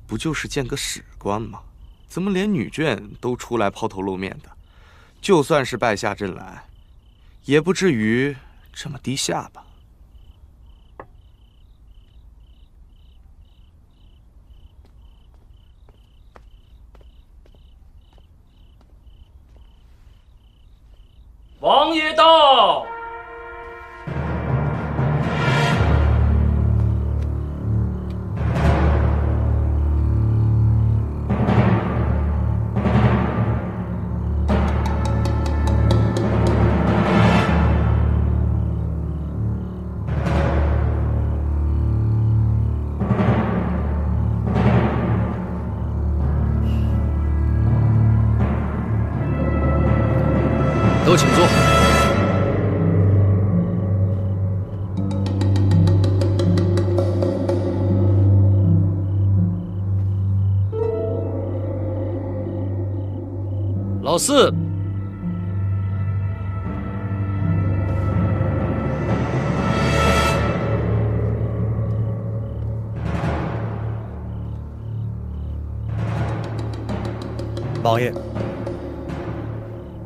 Speaker 6: 不就是见个史官吗？怎么连女眷都出来抛头露面的？就算是败下阵来，也不至于这么低下吧？
Speaker 8: 王爷到！都请坐。老四，
Speaker 17: 王爷。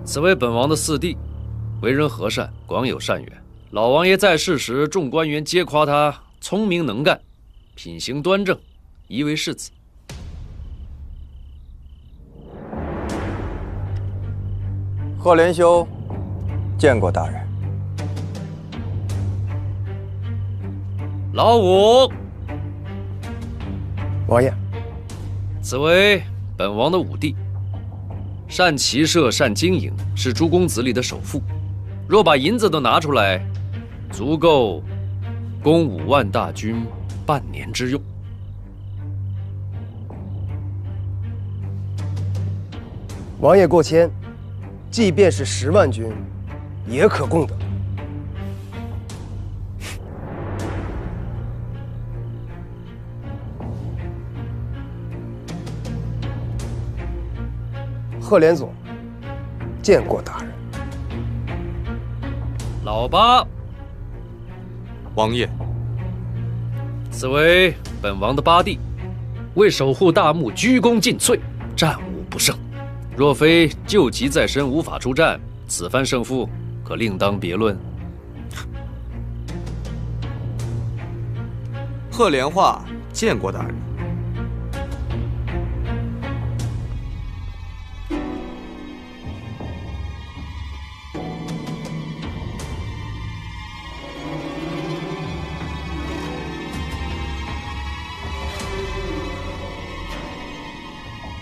Speaker 8: 此为本王的四弟，为人和善，广有善缘。老王爷在世时，众官员皆夸他聪明能干，品行端正，宜为世子。
Speaker 19: 贺连修见过大人。
Speaker 8: 老五，
Speaker 17: 王爷，
Speaker 8: 此为本王的五弟。善骑射，善经营，是诸公子里的首富。若把银子都拿出来，足够供5万大军半年之用。
Speaker 17: 王爷过谦，即便是10万军，也可供得。贺连总见过大人。
Speaker 8: 老八，
Speaker 6: 王爷，
Speaker 8: 此为本王的八弟，为守护大墓，鞠躬尽瘁，战无不胜。若非旧疾在身，无法出战，此番胜负可另当别论。
Speaker 6: 贺连化见过大人。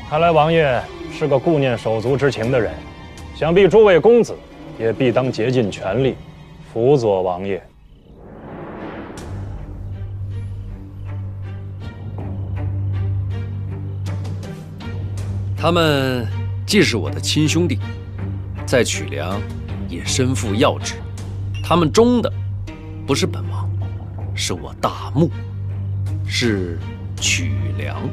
Speaker 23: 看来王爷是个顾念手足之情的人，想必诸位公子也必当竭尽全力辅佐王爷。
Speaker 8: 他们既是我的亲兄弟，在曲梁也身负要职。他们忠的不是本王，是我大墓，是曲梁。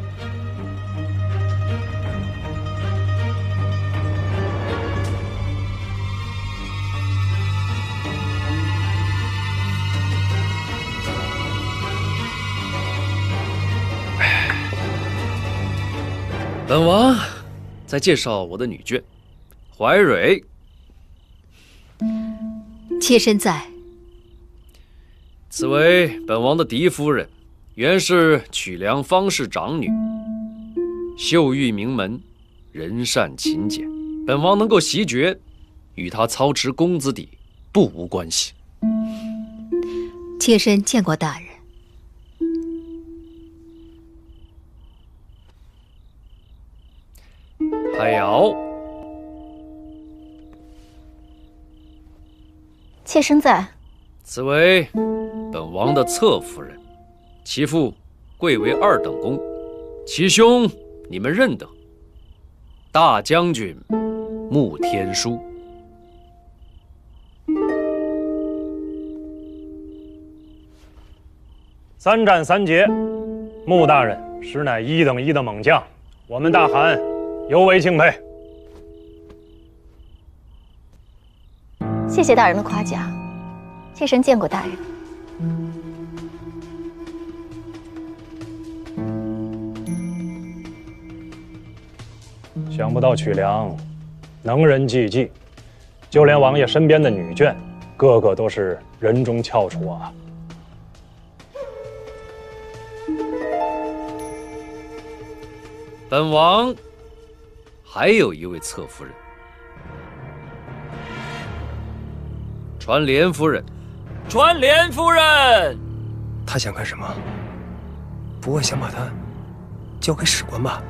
Speaker 8: 本王再介绍我的女眷怀蕊。
Speaker 3: 妾身在。
Speaker 8: 此为本王的嫡夫人，原是曲梁方氏长女，秀玉名门，人善勤俭。本王能够袭爵，与她操持公子邸不无关系。
Speaker 3: 妾身见过大人。
Speaker 8: 海瑶，
Speaker 11: 妾身在。
Speaker 8: 此为本王的侧夫人，其父贵为2等公，其兄你们认得，大将军穆天书。
Speaker 23: 3战3捷，穆大人实乃1等1的猛将，我们大汗尤为敬佩。
Speaker 11: 谢谢大人的夸奖，妾身见过大人。
Speaker 23: 想不到曲梁能人济济，就连王爷身边的女眷，个个都是人中翘楚啊。
Speaker 8: 本王还有一位侧夫人，传莲夫人。传莲夫人，
Speaker 17: 他想干什么？不会想把他交给史官吧？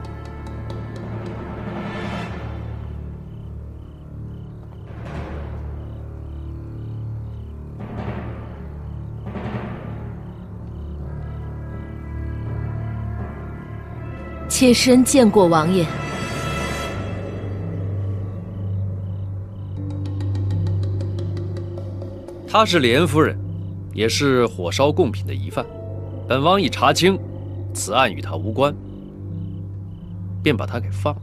Speaker 12: 妾身见过王爷。
Speaker 8: 她是莲夫人，也是火烧贡品的疑犯。本王已查清，此案与她无关，便把她给放了。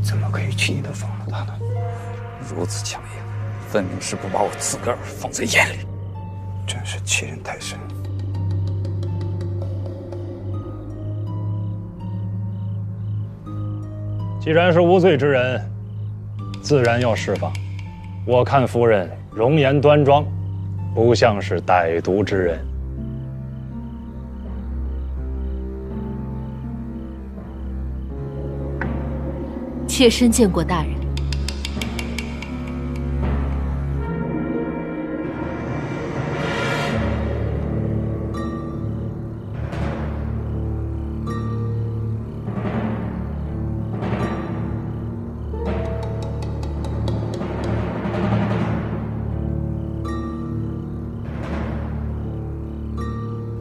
Speaker 20: 怎么可以轻易地放了他呢？如此强硬，分明是不把我自个儿放在眼里，真是欺人太甚。
Speaker 23: 既然是无罪之人，自然要释放。我看夫人容颜端庄，不像是歹毒之人。
Speaker 12: 妾身见过大人。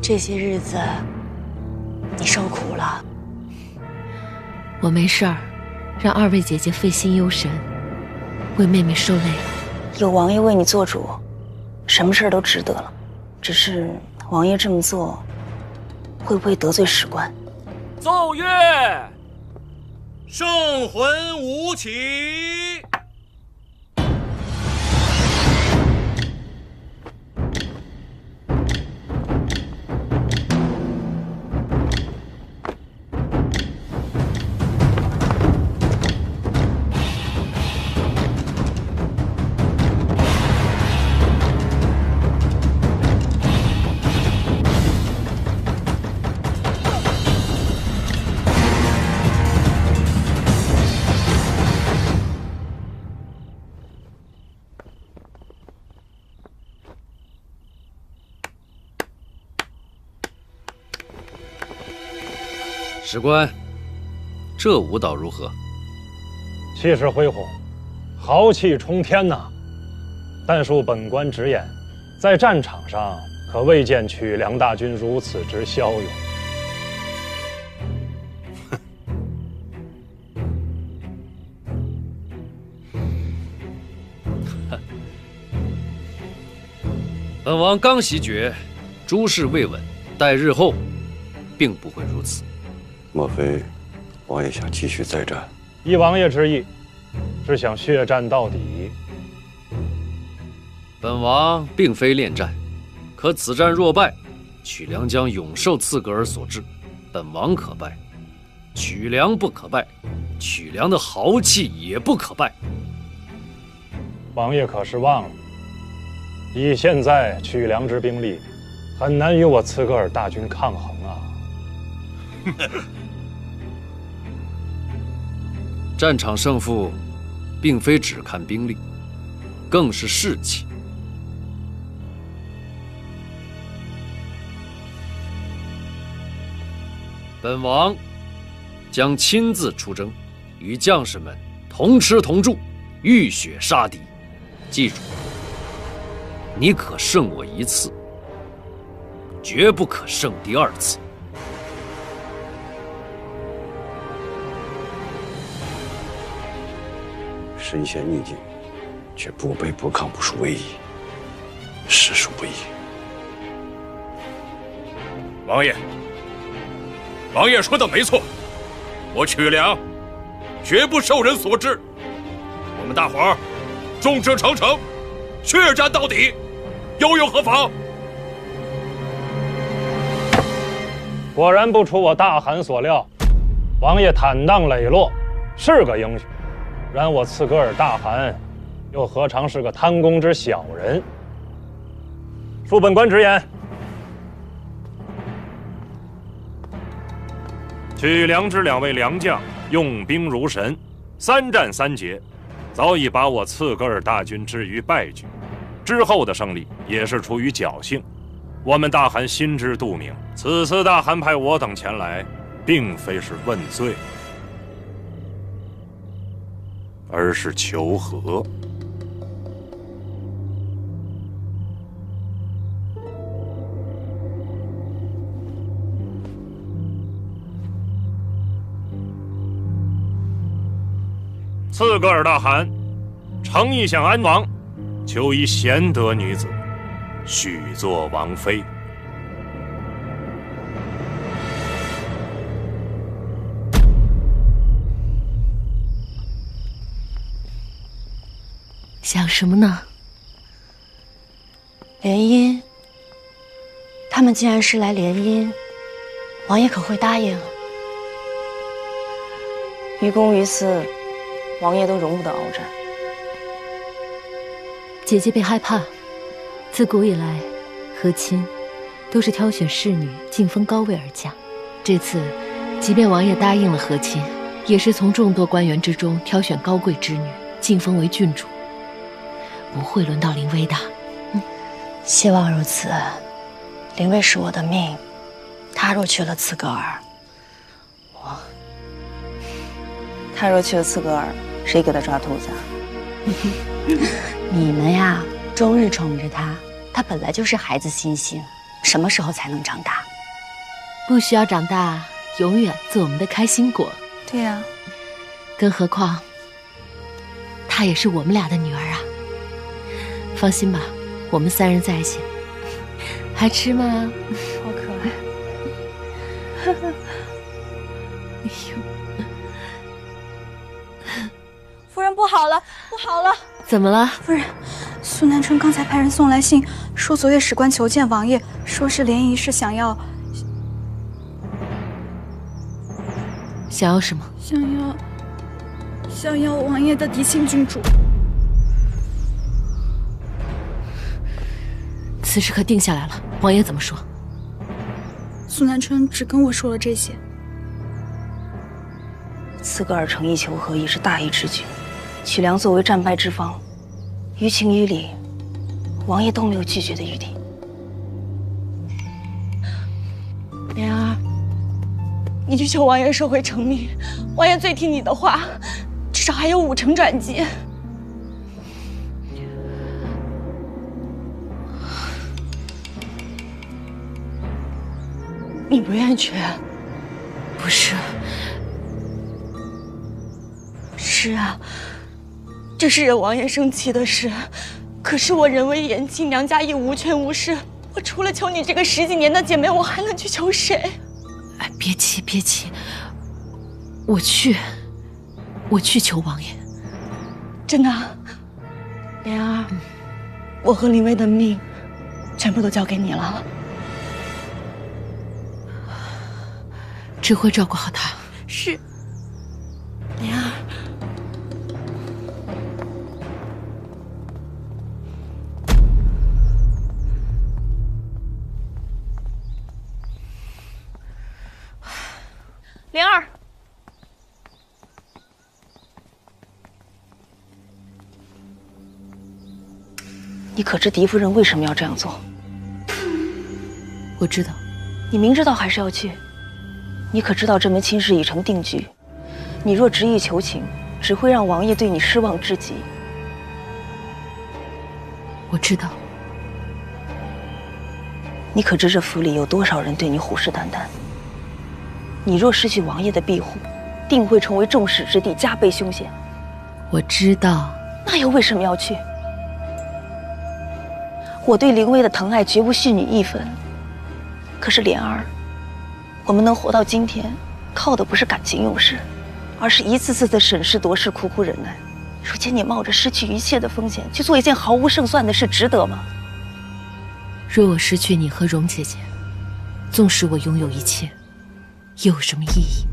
Speaker 2: 这些日子，你受苦了。
Speaker 12: 我没事儿，让2位姐姐费心忧神，为妹妹受累了。
Speaker 2: 有王爷为你做主，什么事儿都值得了。只是王爷这么做，会不会得罪史官？
Speaker 8: 奏乐，圣魂舞起。史官，这舞蹈如何？
Speaker 23: 气势恢宏，豪气冲天呐！但恕本官直言，在战场上可未见曲梁大军如此之骁勇。
Speaker 8: 本王刚袭爵，诸事未稳，待日后，并不会如此。
Speaker 10: 莫非王爷想继续再战？
Speaker 23: 依王爷之意，是想血战到底。
Speaker 8: 本王并非恋战，可此战若败，曲良将永受刺格尔所制。本王可败，曲良不可败，曲良的豪气也不可败。
Speaker 23: 王爷可是忘了，以现在曲良之兵力，很难与我刺格尔大军抗衡啊。
Speaker 8: 战场胜负，并非只看兵力，更是士气。本王将亲自出征，与将士们同吃同住，浴血杀敌。记住，你可胜我一次，绝不可胜第二次。
Speaker 10: 身陷逆境，却不卑不亢，不属威仪，实属不易。
Speaker 21: 王爷，王爷说的没错，我曲良绝不受人所制。我们大伙儿众志成城，血战到底，又有何妨？
Speaker 23: 果然不出我大汗所料，王爷坦荡磊落，是个英雄。然我刺格尔大汗，又何尝是个贪功之小人？恕本官直言，曲良之2位良将用兵如神，3战3捷，早已把我刺格尔大军置于败局。之后的胜利也是出于侥幸。我们大汗心知肚明，此次大汗派我等前来，并非是问罪，而是求和。刺格尔大汗诚意向安王求一贤德女子，许作王妃。
Speaker 12: 想什么呢？
Speaker 2: 联姻，他们既然是来联姻，王爷可会答应？于公于私，王爷都容不得鏖战。
Speaker 12: 姐姐别害怕，自古以来，和亲都是挑选侍女晋封高位而嫁。这次，即便王爷答应了和亲，也是从众多官员之中挑选高贵之女，晋封为郡主。不会轮到林薇的。
Speaker 2: 希望如此。林薇是我的命，她若去了刺格尔，她若去了刺格尔，谁给她抓兔子啊？你们呀，终日宠着她，她本来就是孩子心性，什么时候才能长大？
Speaker 12: 不需要长大，永远做我们的开心果。
Speaker 11: 对呀，
Speaker 12: 更何况，她也是我们俩的女儿啊。放心吧，我们3人在一起，还吃吗？
Speaker 11: 好可爱。
Speaker 12: 哎呦，
Speaker 11: 夫人不好了，不好了！
Speaker 12: 怎么了？
Speaker 11: 夫人，苏南春刚才派人送来信，说昨夜史官求见王爷，说是联谊是想要
Speaker 12: 什么？
Speaker 11: 想要王爷的嫡亲郡主。
Speaker 12: 此事可定下来了，王爷怎么说？
Speaker 11: 苏南春只跟我说了这些。
Speaker 2: 刺格尔诚意求和已是大义之举，曲良作为战败之方，于情于理，王爷都没有拒绝的余地。
Speaker 11: 莲儿，你去求王爷收回成命，王爷最听你的话，至少还有5成转机。你不愿意去？
Speaker 2: 不是。
Speaker 11: 是啊，这是惹王爷生气的事。可是我人微言轻，娘家亦无权无势，我除了求你这个10几年的姐妹，我还能去求谁？
Speaker 12: 哎，别急，别急，我去求王爷。
Speaker 11: 真的啊，莲儿，我和林薇的命全部都交给你了。
Speaker 12: 只会照顾好他。
Speaker 11: 是，莲儿。
Speaker 2: 灵儿，你可知狄夫人为什么要这样做？
Speaker 12: 我知道。
Speaker 2: 你明知道还是要去？你可知道这门亲事已成定局？你若执意求情，只会让王爷对你失望至极。
Speaker 12: 我知道。
Speaker 2: 你可知这府里有多少人对你虎视眈眈？你若失去王爷的庇护，定会成为众矢之的，加倍凶险。
Speaker 12: 我知道。
Speaker 2: 那又为什么要去？我对凌薇的疼爱绝不逊你一分。可是莲儿，我们能活到今天，靠的不是感情用事，而是一次次的审时度势，苦苦忍耐。如今你冒着失去一切的风险，去做一件毫无胜算的事，值得吗？
Speaker 12: 若我失去你和蓉姐姐，纵使我拥有一切，又有什么意义？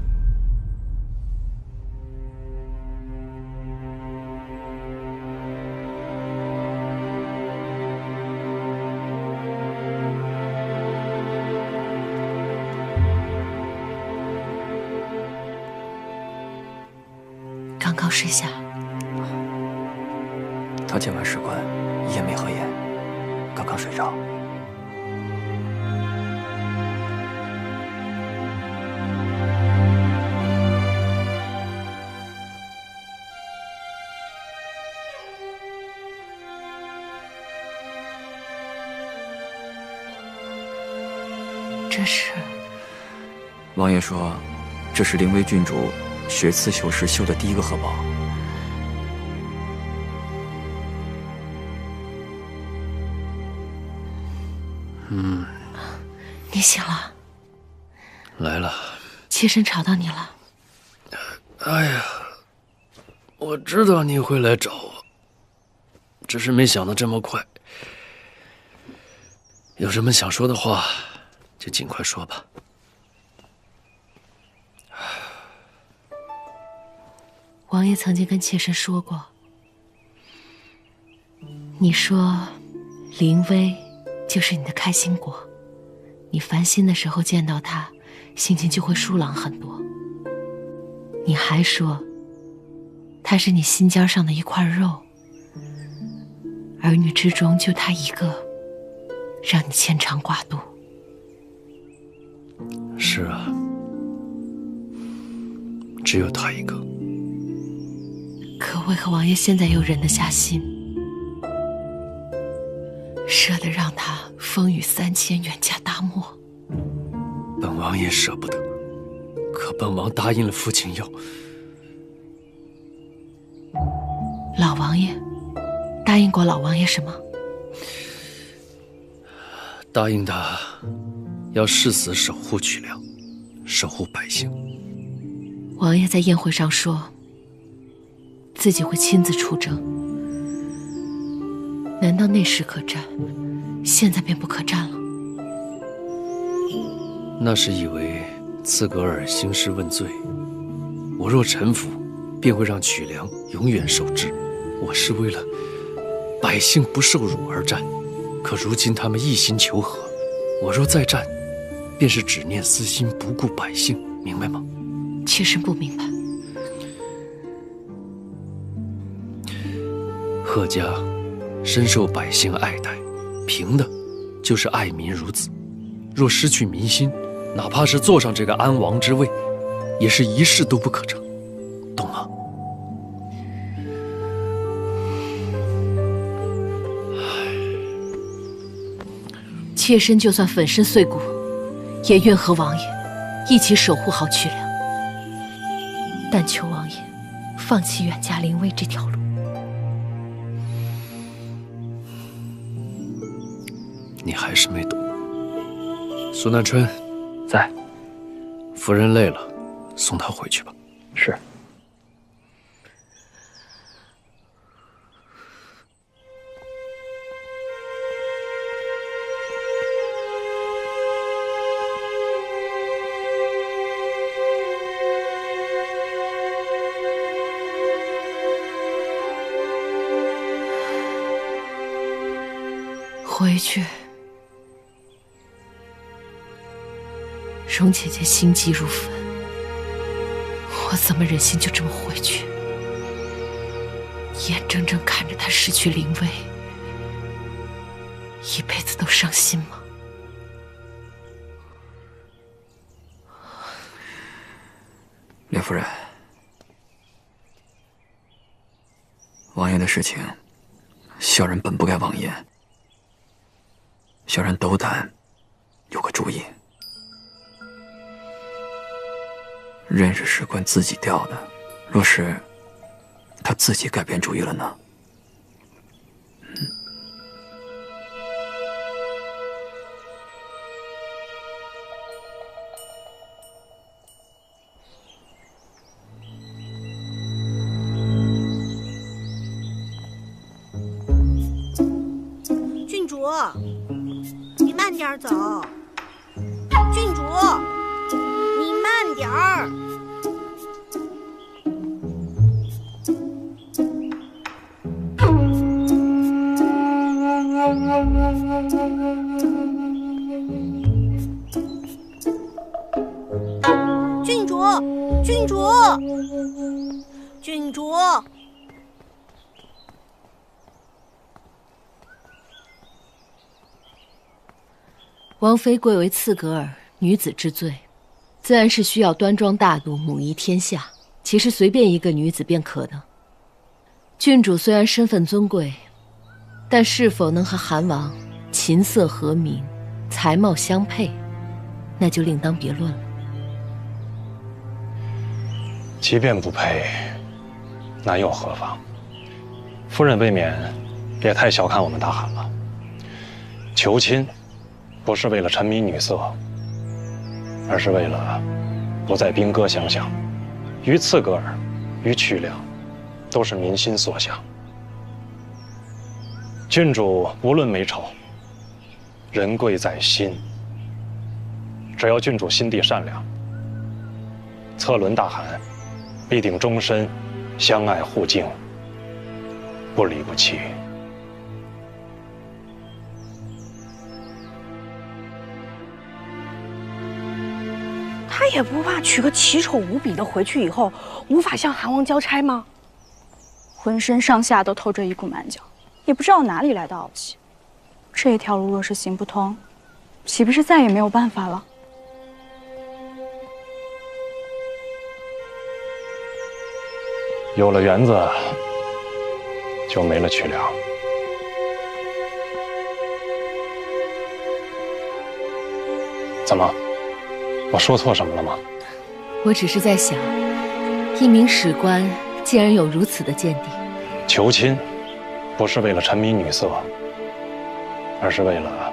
Speaker 12: 刚刚睡下。
Speaker 19: 他见完史官，一夜没合眼，刚刚睡着。
Speaker 12: 这是
Speaker 5: 王爷说，这是灵薇郡主学刺绣时绣的第一个荷包。
Speaker 12: 你醒了？
Speaker 8: 来了。
Speaker 12: 妾身吵到你了？
Speaker 8: 哎呀，我知道你会来找我，只是没想到这么快。有什么想说的话，就尽快说吧。
Speaker 12: 王爷曾经跟妾身说过，你说凌薇就是你的开心果，你烦心的时候见到她，心情就会舒朗很多。你还说她是你心尖上的一块肉，儿女之中就她一个，让你牵肠挂肚。
Speaker 8: 是啊，只有她一个。
Speaker 12: 可为何王爷现在又忍得下心，舍得让她风雨3000，远嫁大漠？
Speaker 8: 本王也舍不得，可本王答应了傅景佑。
Speaker 12: 老王爷答应过老王爷什么？
Speaker 8: 答应他要誓死守护曲梁，守护百姓。
Speaker 12: 王爷在宴会上说自己会亲自出征，难道那时可战，现在便不可战了？
Speaker 8: 那是以为刺格尔兴师问罪，我若臣服，便会让曲梁永远受制。我是为了百姓不受辱而战，可如今他们一心求和，我若再战，便是只念私心，不顾百姓，明白吗？
Speaker 12: 妾身不明白。
Speaker 8: 贺家深受百姓爱戴，凭的就是爱民如子。若失去民心，哪怕是坐上这个安王之位，也是一事都不可成，懂吗？
Speaker 12: 妾身就算粉身碎骨，也愿和王爷一起守护好曲梁。但求王爷放弃远嫁灵薇这条路。
Speaker 8: 你还是没懂。苏南春
Speaker 20: 在。
Speaker 8: 夫人累了，送她回去吧。
Speaker 20: 是。
Speaker 12: 回去。荣姐姐心急如焚，我怎么忍心就这么回去？眼睁睁看着她失去灵威，一辈子都伤心吗？
Speaker 5: 莲夫人，王爷的事情，小人本不该妄言。小人斗胆有个主意，任是史官自己调的，若是他自己改变主意了呢？
Speaker 13: 郡主，你慢点走。郡主，你慢点儿。郡主，郡主，郡主。
Speaker 12: 王妃贵为刺格尔，女子之最，自然是需要端庄大度，母仪天下。其实随便一个女子便可能。郡主虽然身份尊贵，但是否能和韩王琴瑟和鸣，才貌相配，那就另当别论了。
Speaker 18: 即便不配，那又何妨？夫人未免也太小看我们大汗了。求亲，不是为了沉迷女色，而是为了不再兵戈相向。于刺格尔，于曲梁，都是民心所向。郡主无论美丑，人贵在心。只要郡主心地善良，策伦大汗必定终身相爱互敬，不离不弃。
Speaker 11: 他也不怕娶个奇丑无比的回去以后无法向韩王交差吗？浑身上下都透着一股蛮劲，也不知道哪里来的傲气。这条路若是行不通，岂不是再也没有办法了？
Speaker 18: 有了园子，就没了曲梁。怎么？我说错什么了吗？
Speaker 12: 我只是在想，一名史官竟然有如此的见地。
Speaker 18: 求亲，不是为了沉迷女色，而是为了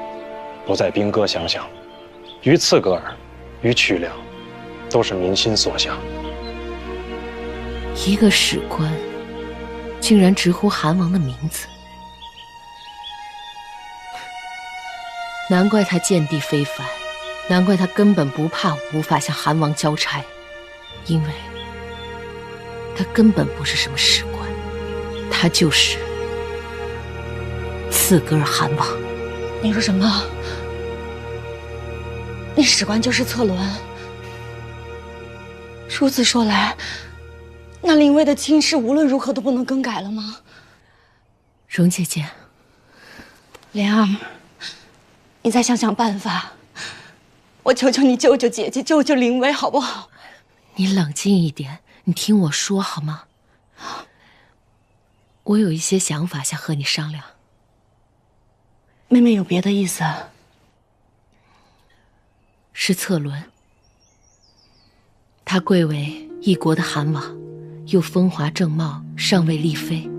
Speaker 18: 不再兵戈相向。于刺格尔，于曲梁，都是民心所向。
Speaker 12: 一个史官，竟然直呼韩王的名字，难怪他见地非凡。难怪他根本不怕无法向韩王交差，因为他根本不是什么史官，他就是刺格尔韩王。
Speaker 11: 你说什么？那史官就是策伦？如此说来，那林薇的亲事无论如何都不能更改了吗？
Speaker 12: 荣姐姐，
Speaker 11: 莲儿，你再想想办法。我求求你救救姐姐，救救林薇，好不好？
Speaker 12: 你冷静一点，你听我说好吗？我有一些想法想和你商量。
Speaker 11: 妹妹有别的意思？
Speaker 12: 是策伦，他贵为一国的韩王，又风华正茂，尚未立妃。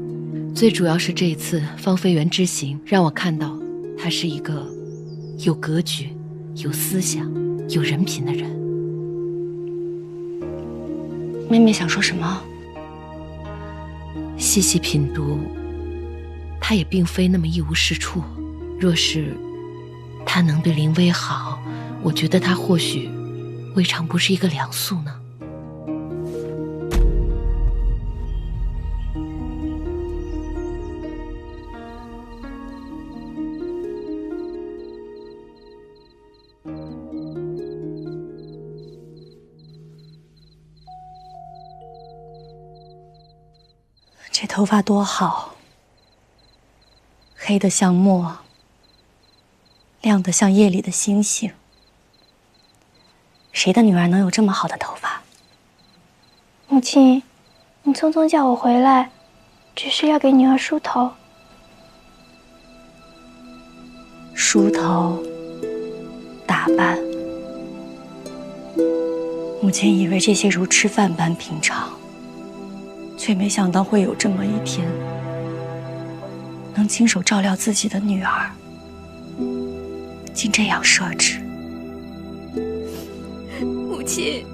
Speaker 12: 最主要是这次芳菲园之行，让我看到他是一个有格局、有思想、有人品的人。
Speaker 11: 妹妹想说什么？
Speaker 12: 细细品读，他也并非那么一无是处。若是他能对林薇好，我觉得他或许未尝不是一个良宿呢。
Speaker 2: 这头发多好，黑得像墨，亮得像夜里的星星。谁的女儿能有这么好的头发？
Speaker 1: 母亲，你匆匆叫我回来，只是要给女儿梳头。
Speaker 2: 梳头，打扮。母亲以为这些如吃饭般平常，却没想到会有这么一天，能亲手照料自己的女儿，竟这样设置。
Speaker 1: 母亲，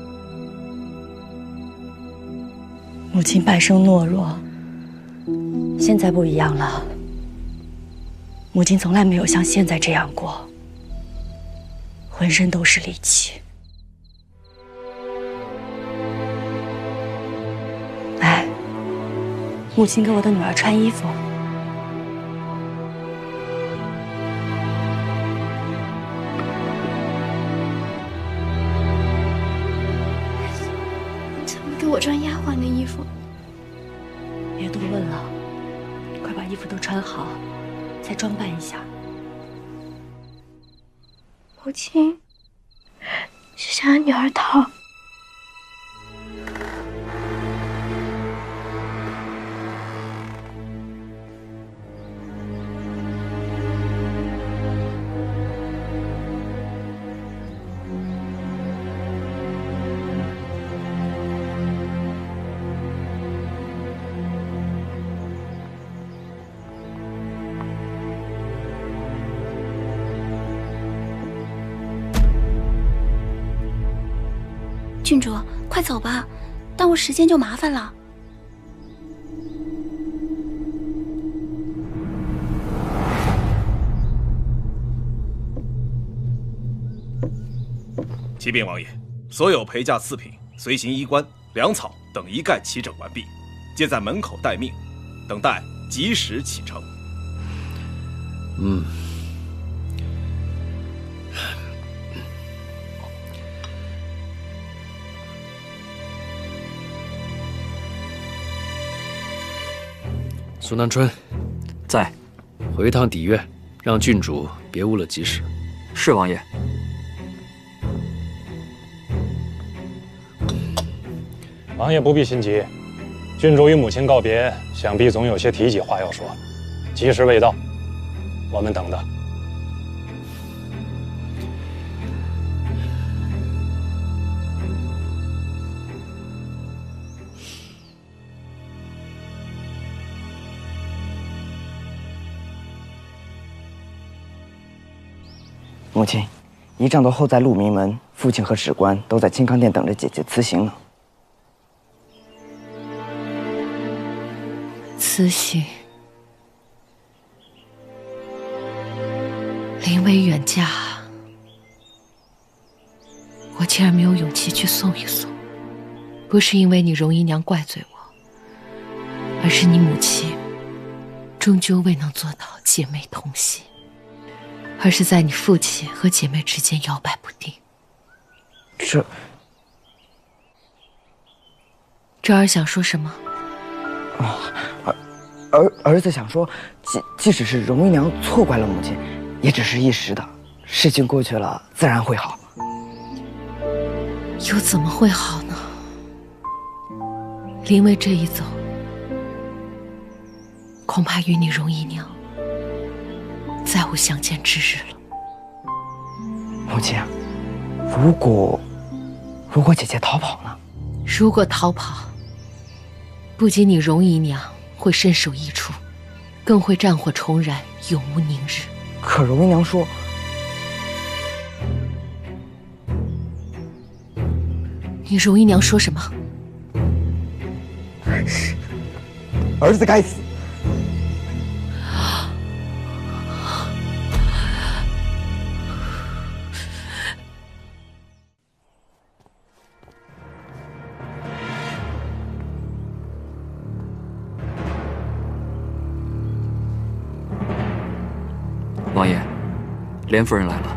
Speaker 2: 母亲半生懦弱，现在不一样了。母亲从来没有像现在这样过，浑身都是力气。来，母亲给我的女儿穿衣服。
Speaker 1: 怎么给我穿丫鬟的衣服？
Speaker 2: 别多问了，快把衣服都穿好，再装扮一下。
Speaker 1: 母亲是想让女儿逃。
Speaker 11: 郡主，快走吧，耽误时间就麻烦了。
Speaker 15: 启禀王爷，所有陪嫁次品、随行衣冠、粮草等一概齐整完毕，皆在门口待命，等待及时启程。
Speaker 8: 苏南春，
Speaker 5: 在。
Speaker 8: 回趟底院，让郡主别误了吉时。
Speaker 5: 是王爷。
Speaker 18: 王爷不必心急，郡主与母亲告别，想必总有些提己话要说。吉时未到，我们等的。
Speaker 14: 母亲，仪仗都候在鹿鸣门，父亲和史官都在金康殿等着姐姐辞行呢。
Speaker 12: 慈禧，临危远嫁，我竟然没有勇气去送一送。不是因为你容姨娘怪罪我，而是你母亲终究未能做到姐妹同心，而是在你父亲和姐妹之间摇摆不定。这儿想说什么？
Speaker 14: 儿子想说，即使是容姨娘错怪了母亲，也只是一时的，事情过去了，自然会好。
Speaker 12: 又怎么会好呢？临危这一走，恐怕与你容姨娘再无相见之日了。
Speaker 14: 母亲，如果姐姐逃跑呢？
Speaker 12: 如果逃跑，不仅你容姨娘会身首异处，更会战火重燃，永无宁日。
Speaker 14: 可容姨娘说，
Speaker 12: 你容姨娘说什么？
Speaker 14: 儿子该死。
Speaker 5: 王爷，连夫人来了。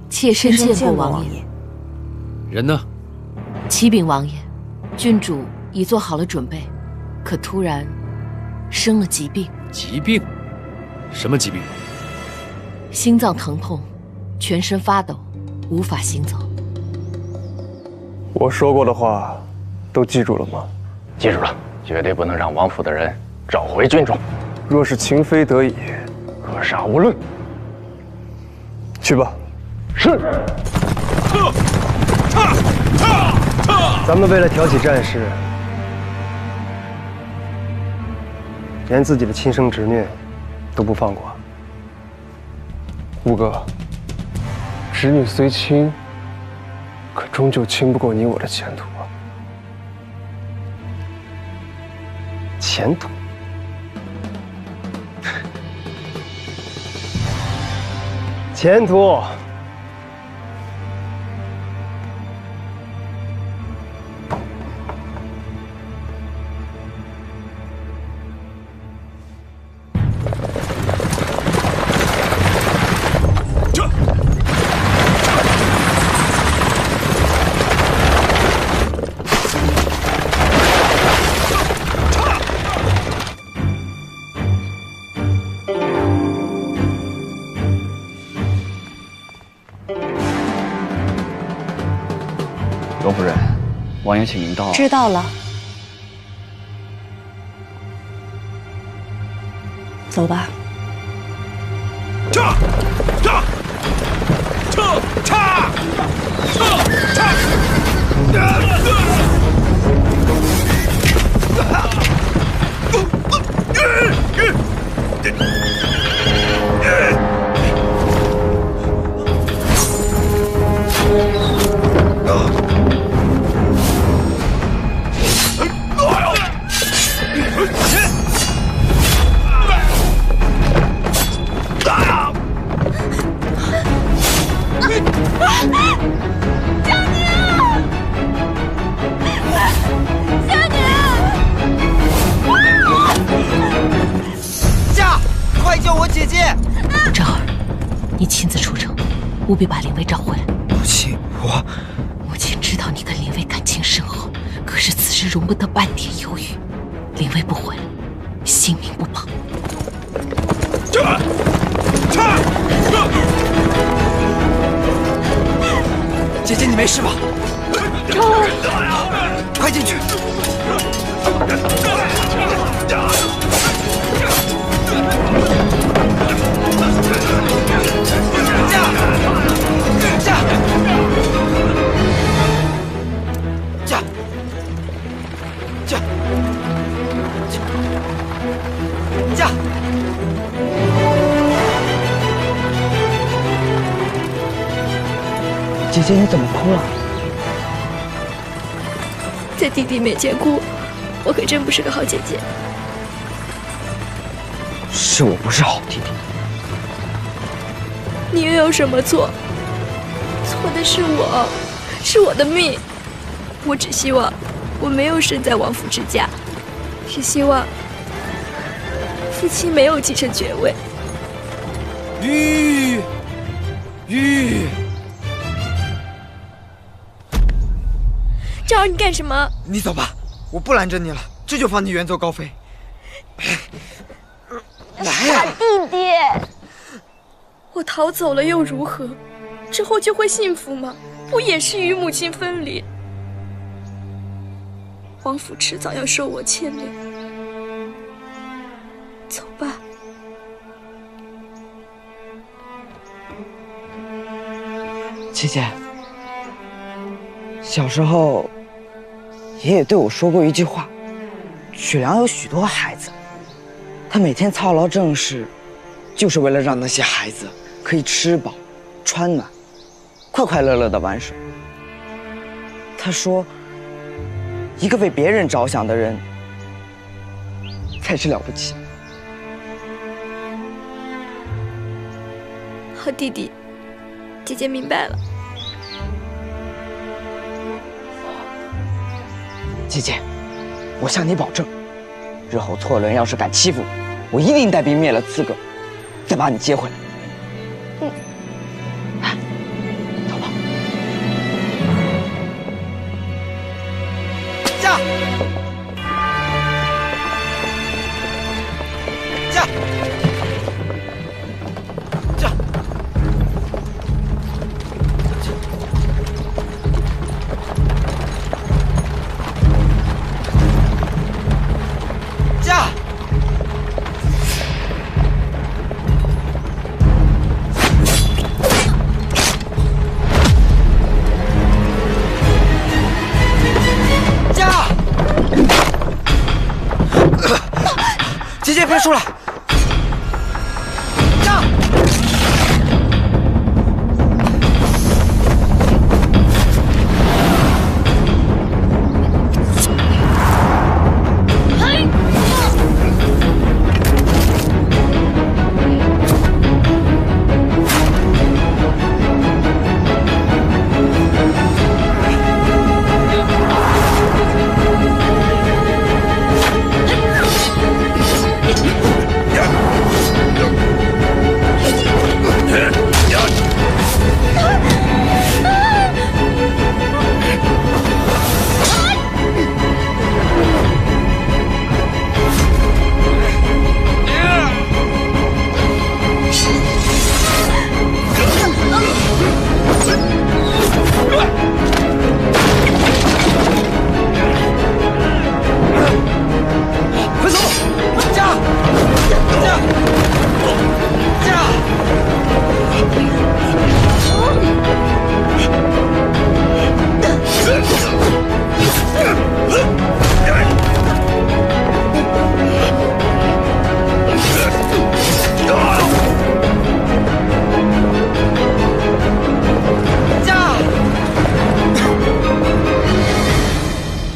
Speaker 12: 妾身见过王爷。
Speaker 8: 人呢？
Speaker 12: 启禀王爷，郡主已做好了准备，可突然生了疾病。
Speaker 8: 疾病？什么疾病？
Speaker 12: 心脏疼痛，全身发抖，无法行走。
Speaker 17: 我说过的话，都记住了吗？
Speaker 20: 记住了，绝对不能让王府的人找回郡主。
Speaker 17: 若是情非得已，
Speaker 20: 格杀勿论。
Speaker 17: 去吧。
Speaker 20: 是。
Speaker 17: 咱们为了挑起战事，连自己的亲生侄女都不放过。吴哥，侄女虽亲，可终究亲不过你我的前途啊！前途？前途！
Speaker 14: 罗夫人，王爷请您到。
Speaker 2: 知道了，走吧。务必把林薇找回来。
Speaker 14: 母亲，
Speaker 12: 母亲知道你跟林薇感情深厚，可是此时容不得半点犹豫。林薇不回来，性命不保。
Speaker 14: 姐姐，你没事吧？快进去！姐姐，你怎么哭了？
Speaker 3: 在弟弟面前哭，我可真不是个好姐姐。
Speaker 14: 是我不是好弟弟。
Speaker 3: 你又有什么错？错的是我，是我的命。我只希望我没有生在王府之家，只希望父亲没有继承爵位。
Speaker 14: 玉。
Speaker 3: 昭儿，你干什么？
Speaker 14: 你走吧，我不拦着你了，这就放你远走高飞。
Speaker 3: 傻弟弟，我逃走了又如何？之后就会幸福吗？不也是与母亲分离？王府迟早要受我牵连。走吧。
Speaker 14: 姐姐，小时候爷爷对我说过一句话：曲良有许多孩子，他每天操劳政事，就是为了让那些孩子可以吃饱、穿暖，快快乐乐地玩耍。他说，一个为别人着想的人，才是了不起。
Speaker 3: 好弟弟，姐姐明白了。
Speaker 14: 姐姐，我向你保证，日后错伦要是敢欺负我，我一定带兵灭了刺客，再把你接回来。走吧。出来！驾！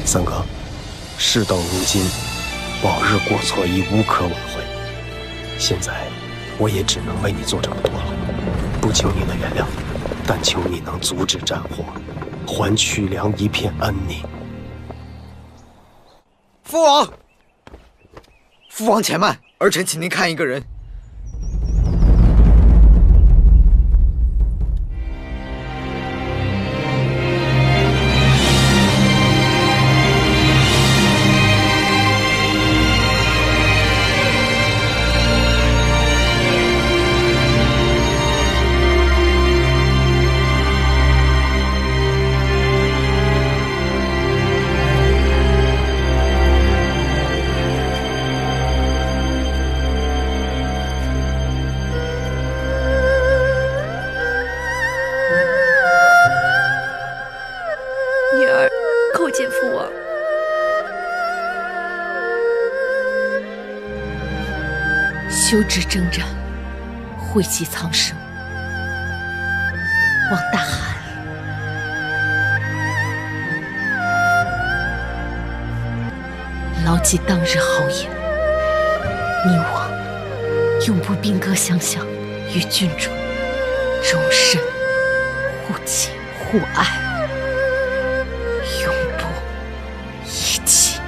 Speaker 17: 三哥，事到如今，往日过错已无可挽回。现在，我也只能为你做这么多了，不求你的原谅，但求你能阻止战火，还曲梁一片安宁。
Speaker 14: 父王，父王且慢，儿臣请您看一个人。
Speaker 12: 修之征战，汇集苍生，望大汗牢记当日豪言，你我永不兵戈相向，与君主终身互敬互爱，永不遗弃。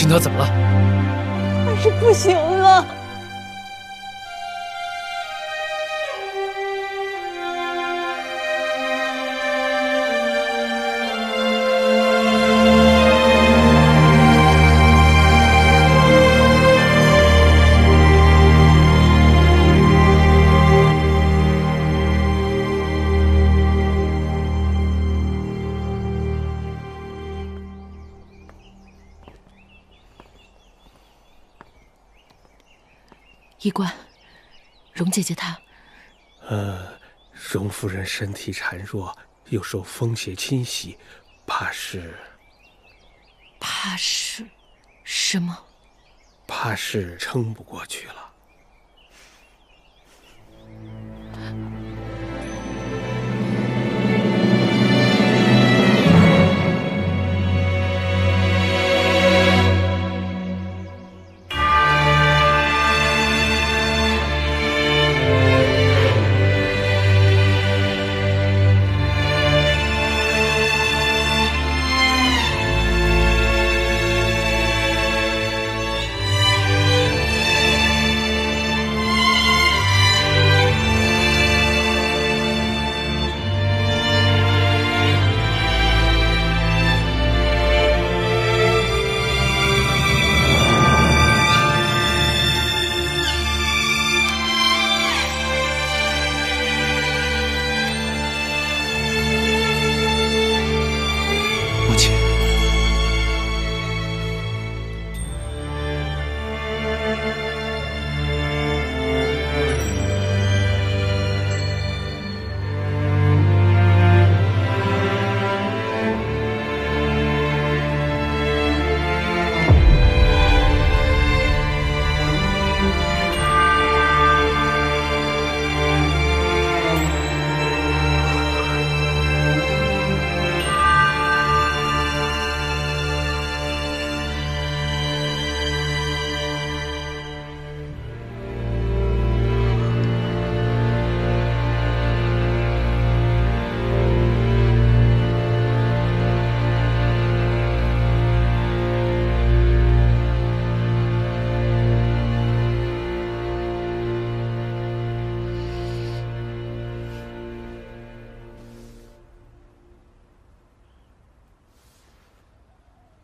Speaker 8: 他怎么了？
Speaker 11: 他是不行了。
Speaker 12: 医官，荣姐姐她……
Speaker 17: 荣夫人身体孱弱，又受风邪侵袭，怕是
Speaker 12: 什么？
Speaker 17: 怕是撑不过去了。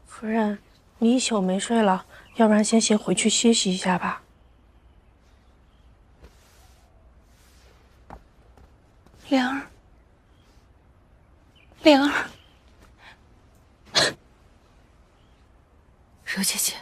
Speaker 4: 夫人，你一宿没睡了，要不然先回去歇息一下吧。
Speaker 2: 灵儿，灵儿，
Speaker 12: 柔姐姐，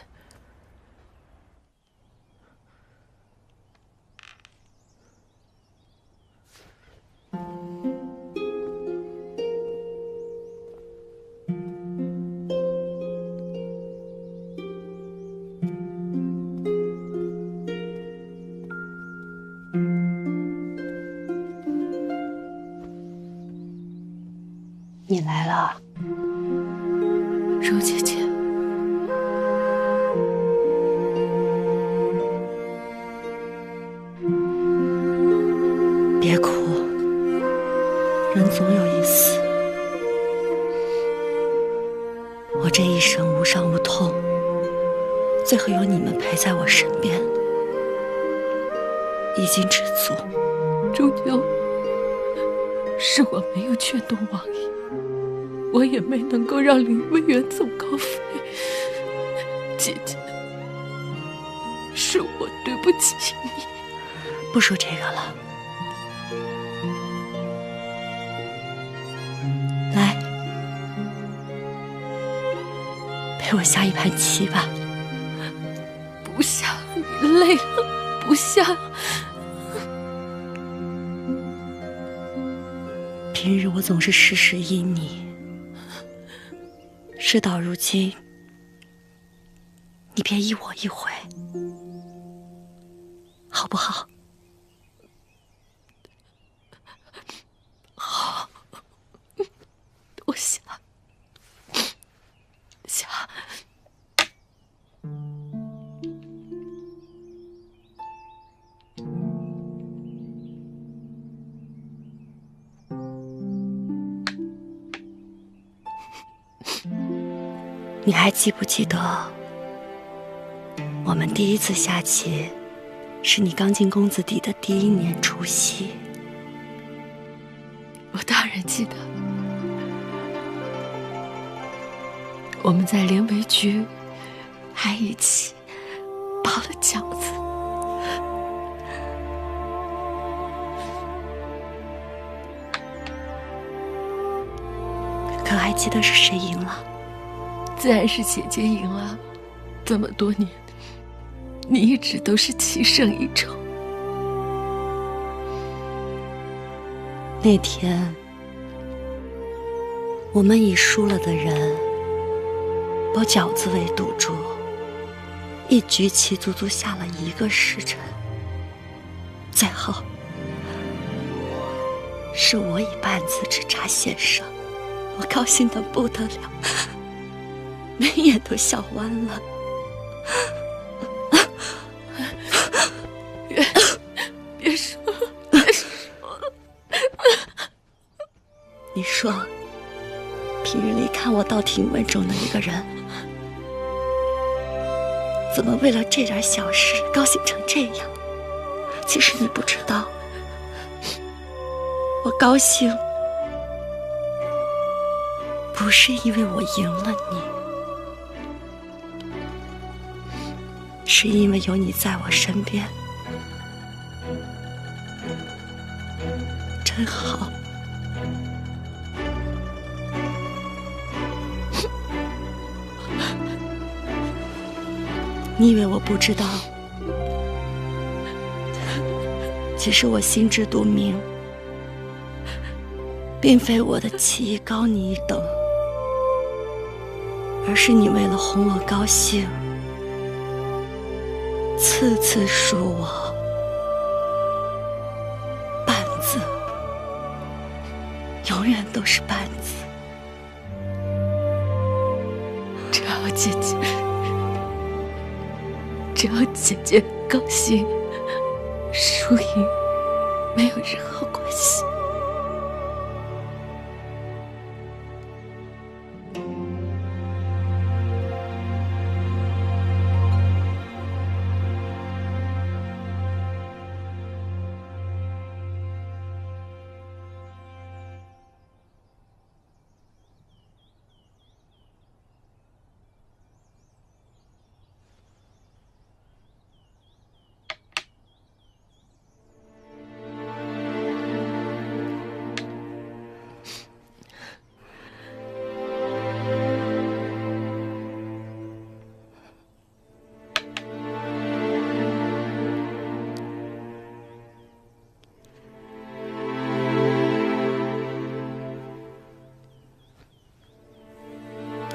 Speaker 2: 你来了，
Speaker 12: 柔姐姐。别哭，人总有一死。我这一生无伤无痛，最后有你们陪在我身边，已经知足。
Speaker 16: 终究是我没有劝动王爷，我也没能够让林薇远走高飞。姐姐，是我对不起你。
Speaker 12: 不说这个了，来，陪我下一盘棋吧。
Speaker 16: 不下，你累了，不下。
Speaker 12: 平日我总是事事依你，事到如今，你别依我一回，好不好？
Speaker 16: 好，我下。
Speaker 12: 你还记不记得我们第一次下棋，是你刚进公子弟的第1年除夕？
Speaker 16: 我当然记得，我们在连围局还一起包了饺子。
Speaker 12: 可还记得是谁赢了？
Speaker 16: 自然是姐姐赢了。这么多年，你一直都是棋胜一筹。
Speaker 2: 那天，我们以输了的人包饺子为赌注，一局棋足足下了1个时辰。最后，是我以半子之差险胜，我高兴得不得了，眉眼都笑弯了。
Speaker 16: 别说了，别说了。
Speaker 2: 你说，平日里看我倒挺稳重的一个人，怎么为了这点小事高兴成这样？其实你不知道，我高兴不是因为我赢了你，是因为有你在我身边，真好。你以为我不知道？其实我心知肚明，并非我的棋艺高你一等，而是你为了哄我高兴，次次输我半子，永远都是半子。
Speaker 16: 只要姐姐高兴，输赢没有任何关系。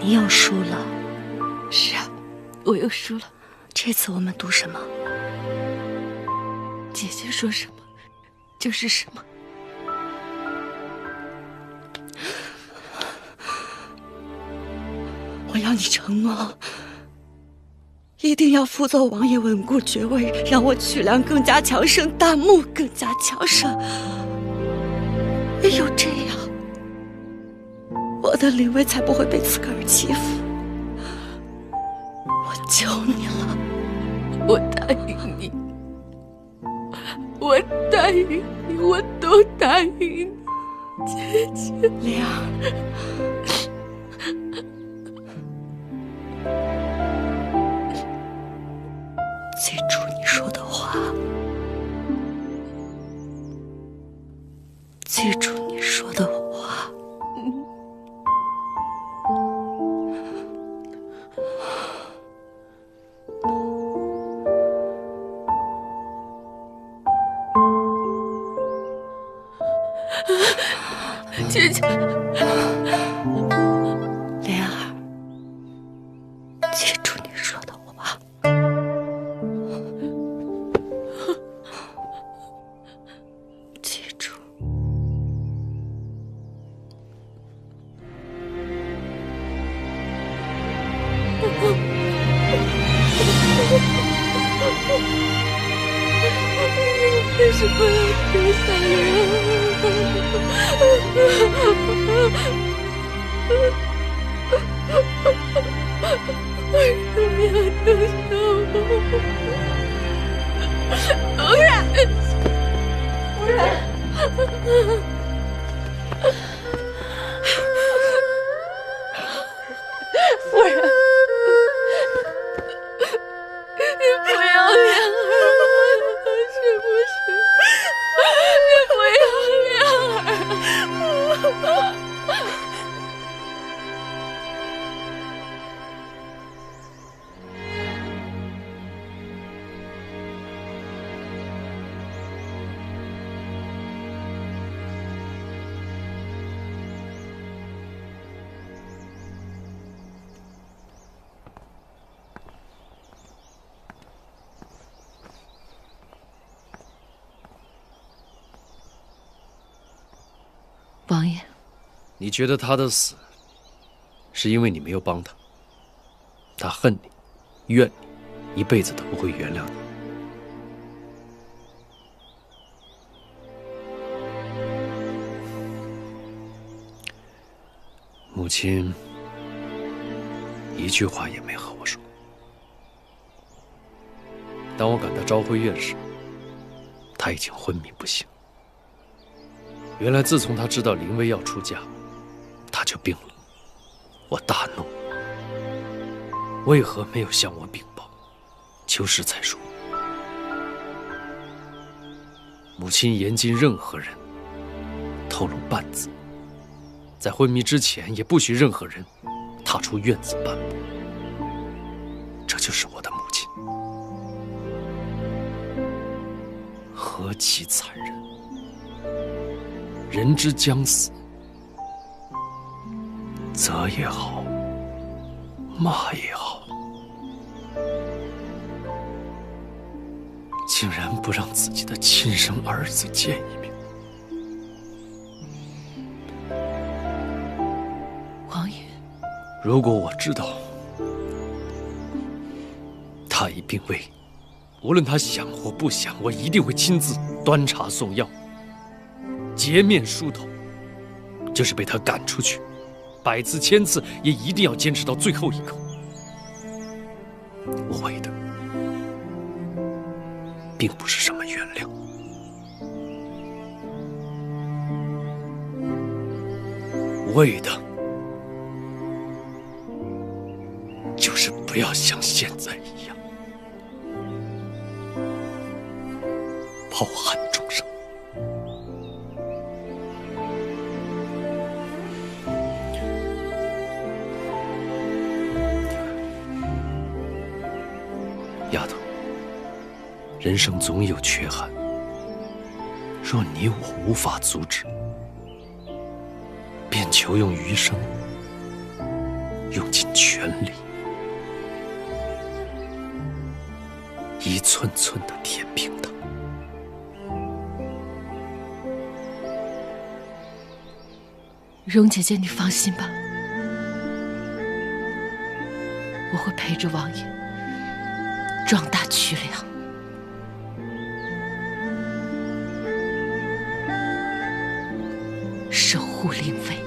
Speaker 2: 你又输了。
Speaker 16: 是啊，我又输了。
Speaker 2: 这次我们赌什么？
Speaker 16: 姐姐说什么就是什么。
Speaker 2: 我要你承诺，一定要辅佐王爷稳固爵位，让我曲梁更加强盛，大木更加强盛。唯有这样，我的灵位才不会被刺客儿欺负。我求你了，
Speaker 16: 我答应你，我答应你，我都答应你，姐姐。
Speaker 2: 灵儿，记住你说的话，记住你说的话。
Speaker 16: 姐姐，
Speaker 2: 莲儿，记住你说的话。记住。
Speaker 16: 为什么要丢下我？为什么要丢下我？夫人，夫人。夫人，你不要莲儿了，是不是？你不要莲儿。
Speaker 12: 王爷，
Speaker 8: 你觉得他的死是因为你没有帮他，他恨你，怨你，一辈子都不会原谅你。母亲一句话也没和我说。当我赶到昭辉院时，他已经昏迷不醒。原来自从他知道林薇要出嫁，他就病了。我大怒，为何没有向我禀报？秋实才说，母亲严禁任何人透露半字，在昏迷之前也不许任何人踏出院子半步。这就是我的母亲，何其残忍！人之将死，责也好，骂也好，竟然不让自己的亲生儿子见一面。
Speaker 12: 王爷，
Speaker 8: 如果我知道他已病危，无论他想或不想，我一定会亲自端茶送药，洁面梳头，就是被他赶出去，百次千次也一定要坚持到最后一刻。我为的并不是什么原谅，为的就是不要像现在一样抱憾终生。丫头，人生总有缺憾，若你我无法阻止，便求用余生，用尽全力，一寸寸地填平它。
Speaker 12: 蓉姐姐，你放心吧，我会陪着王爷壮大曲梁，守护灵薇。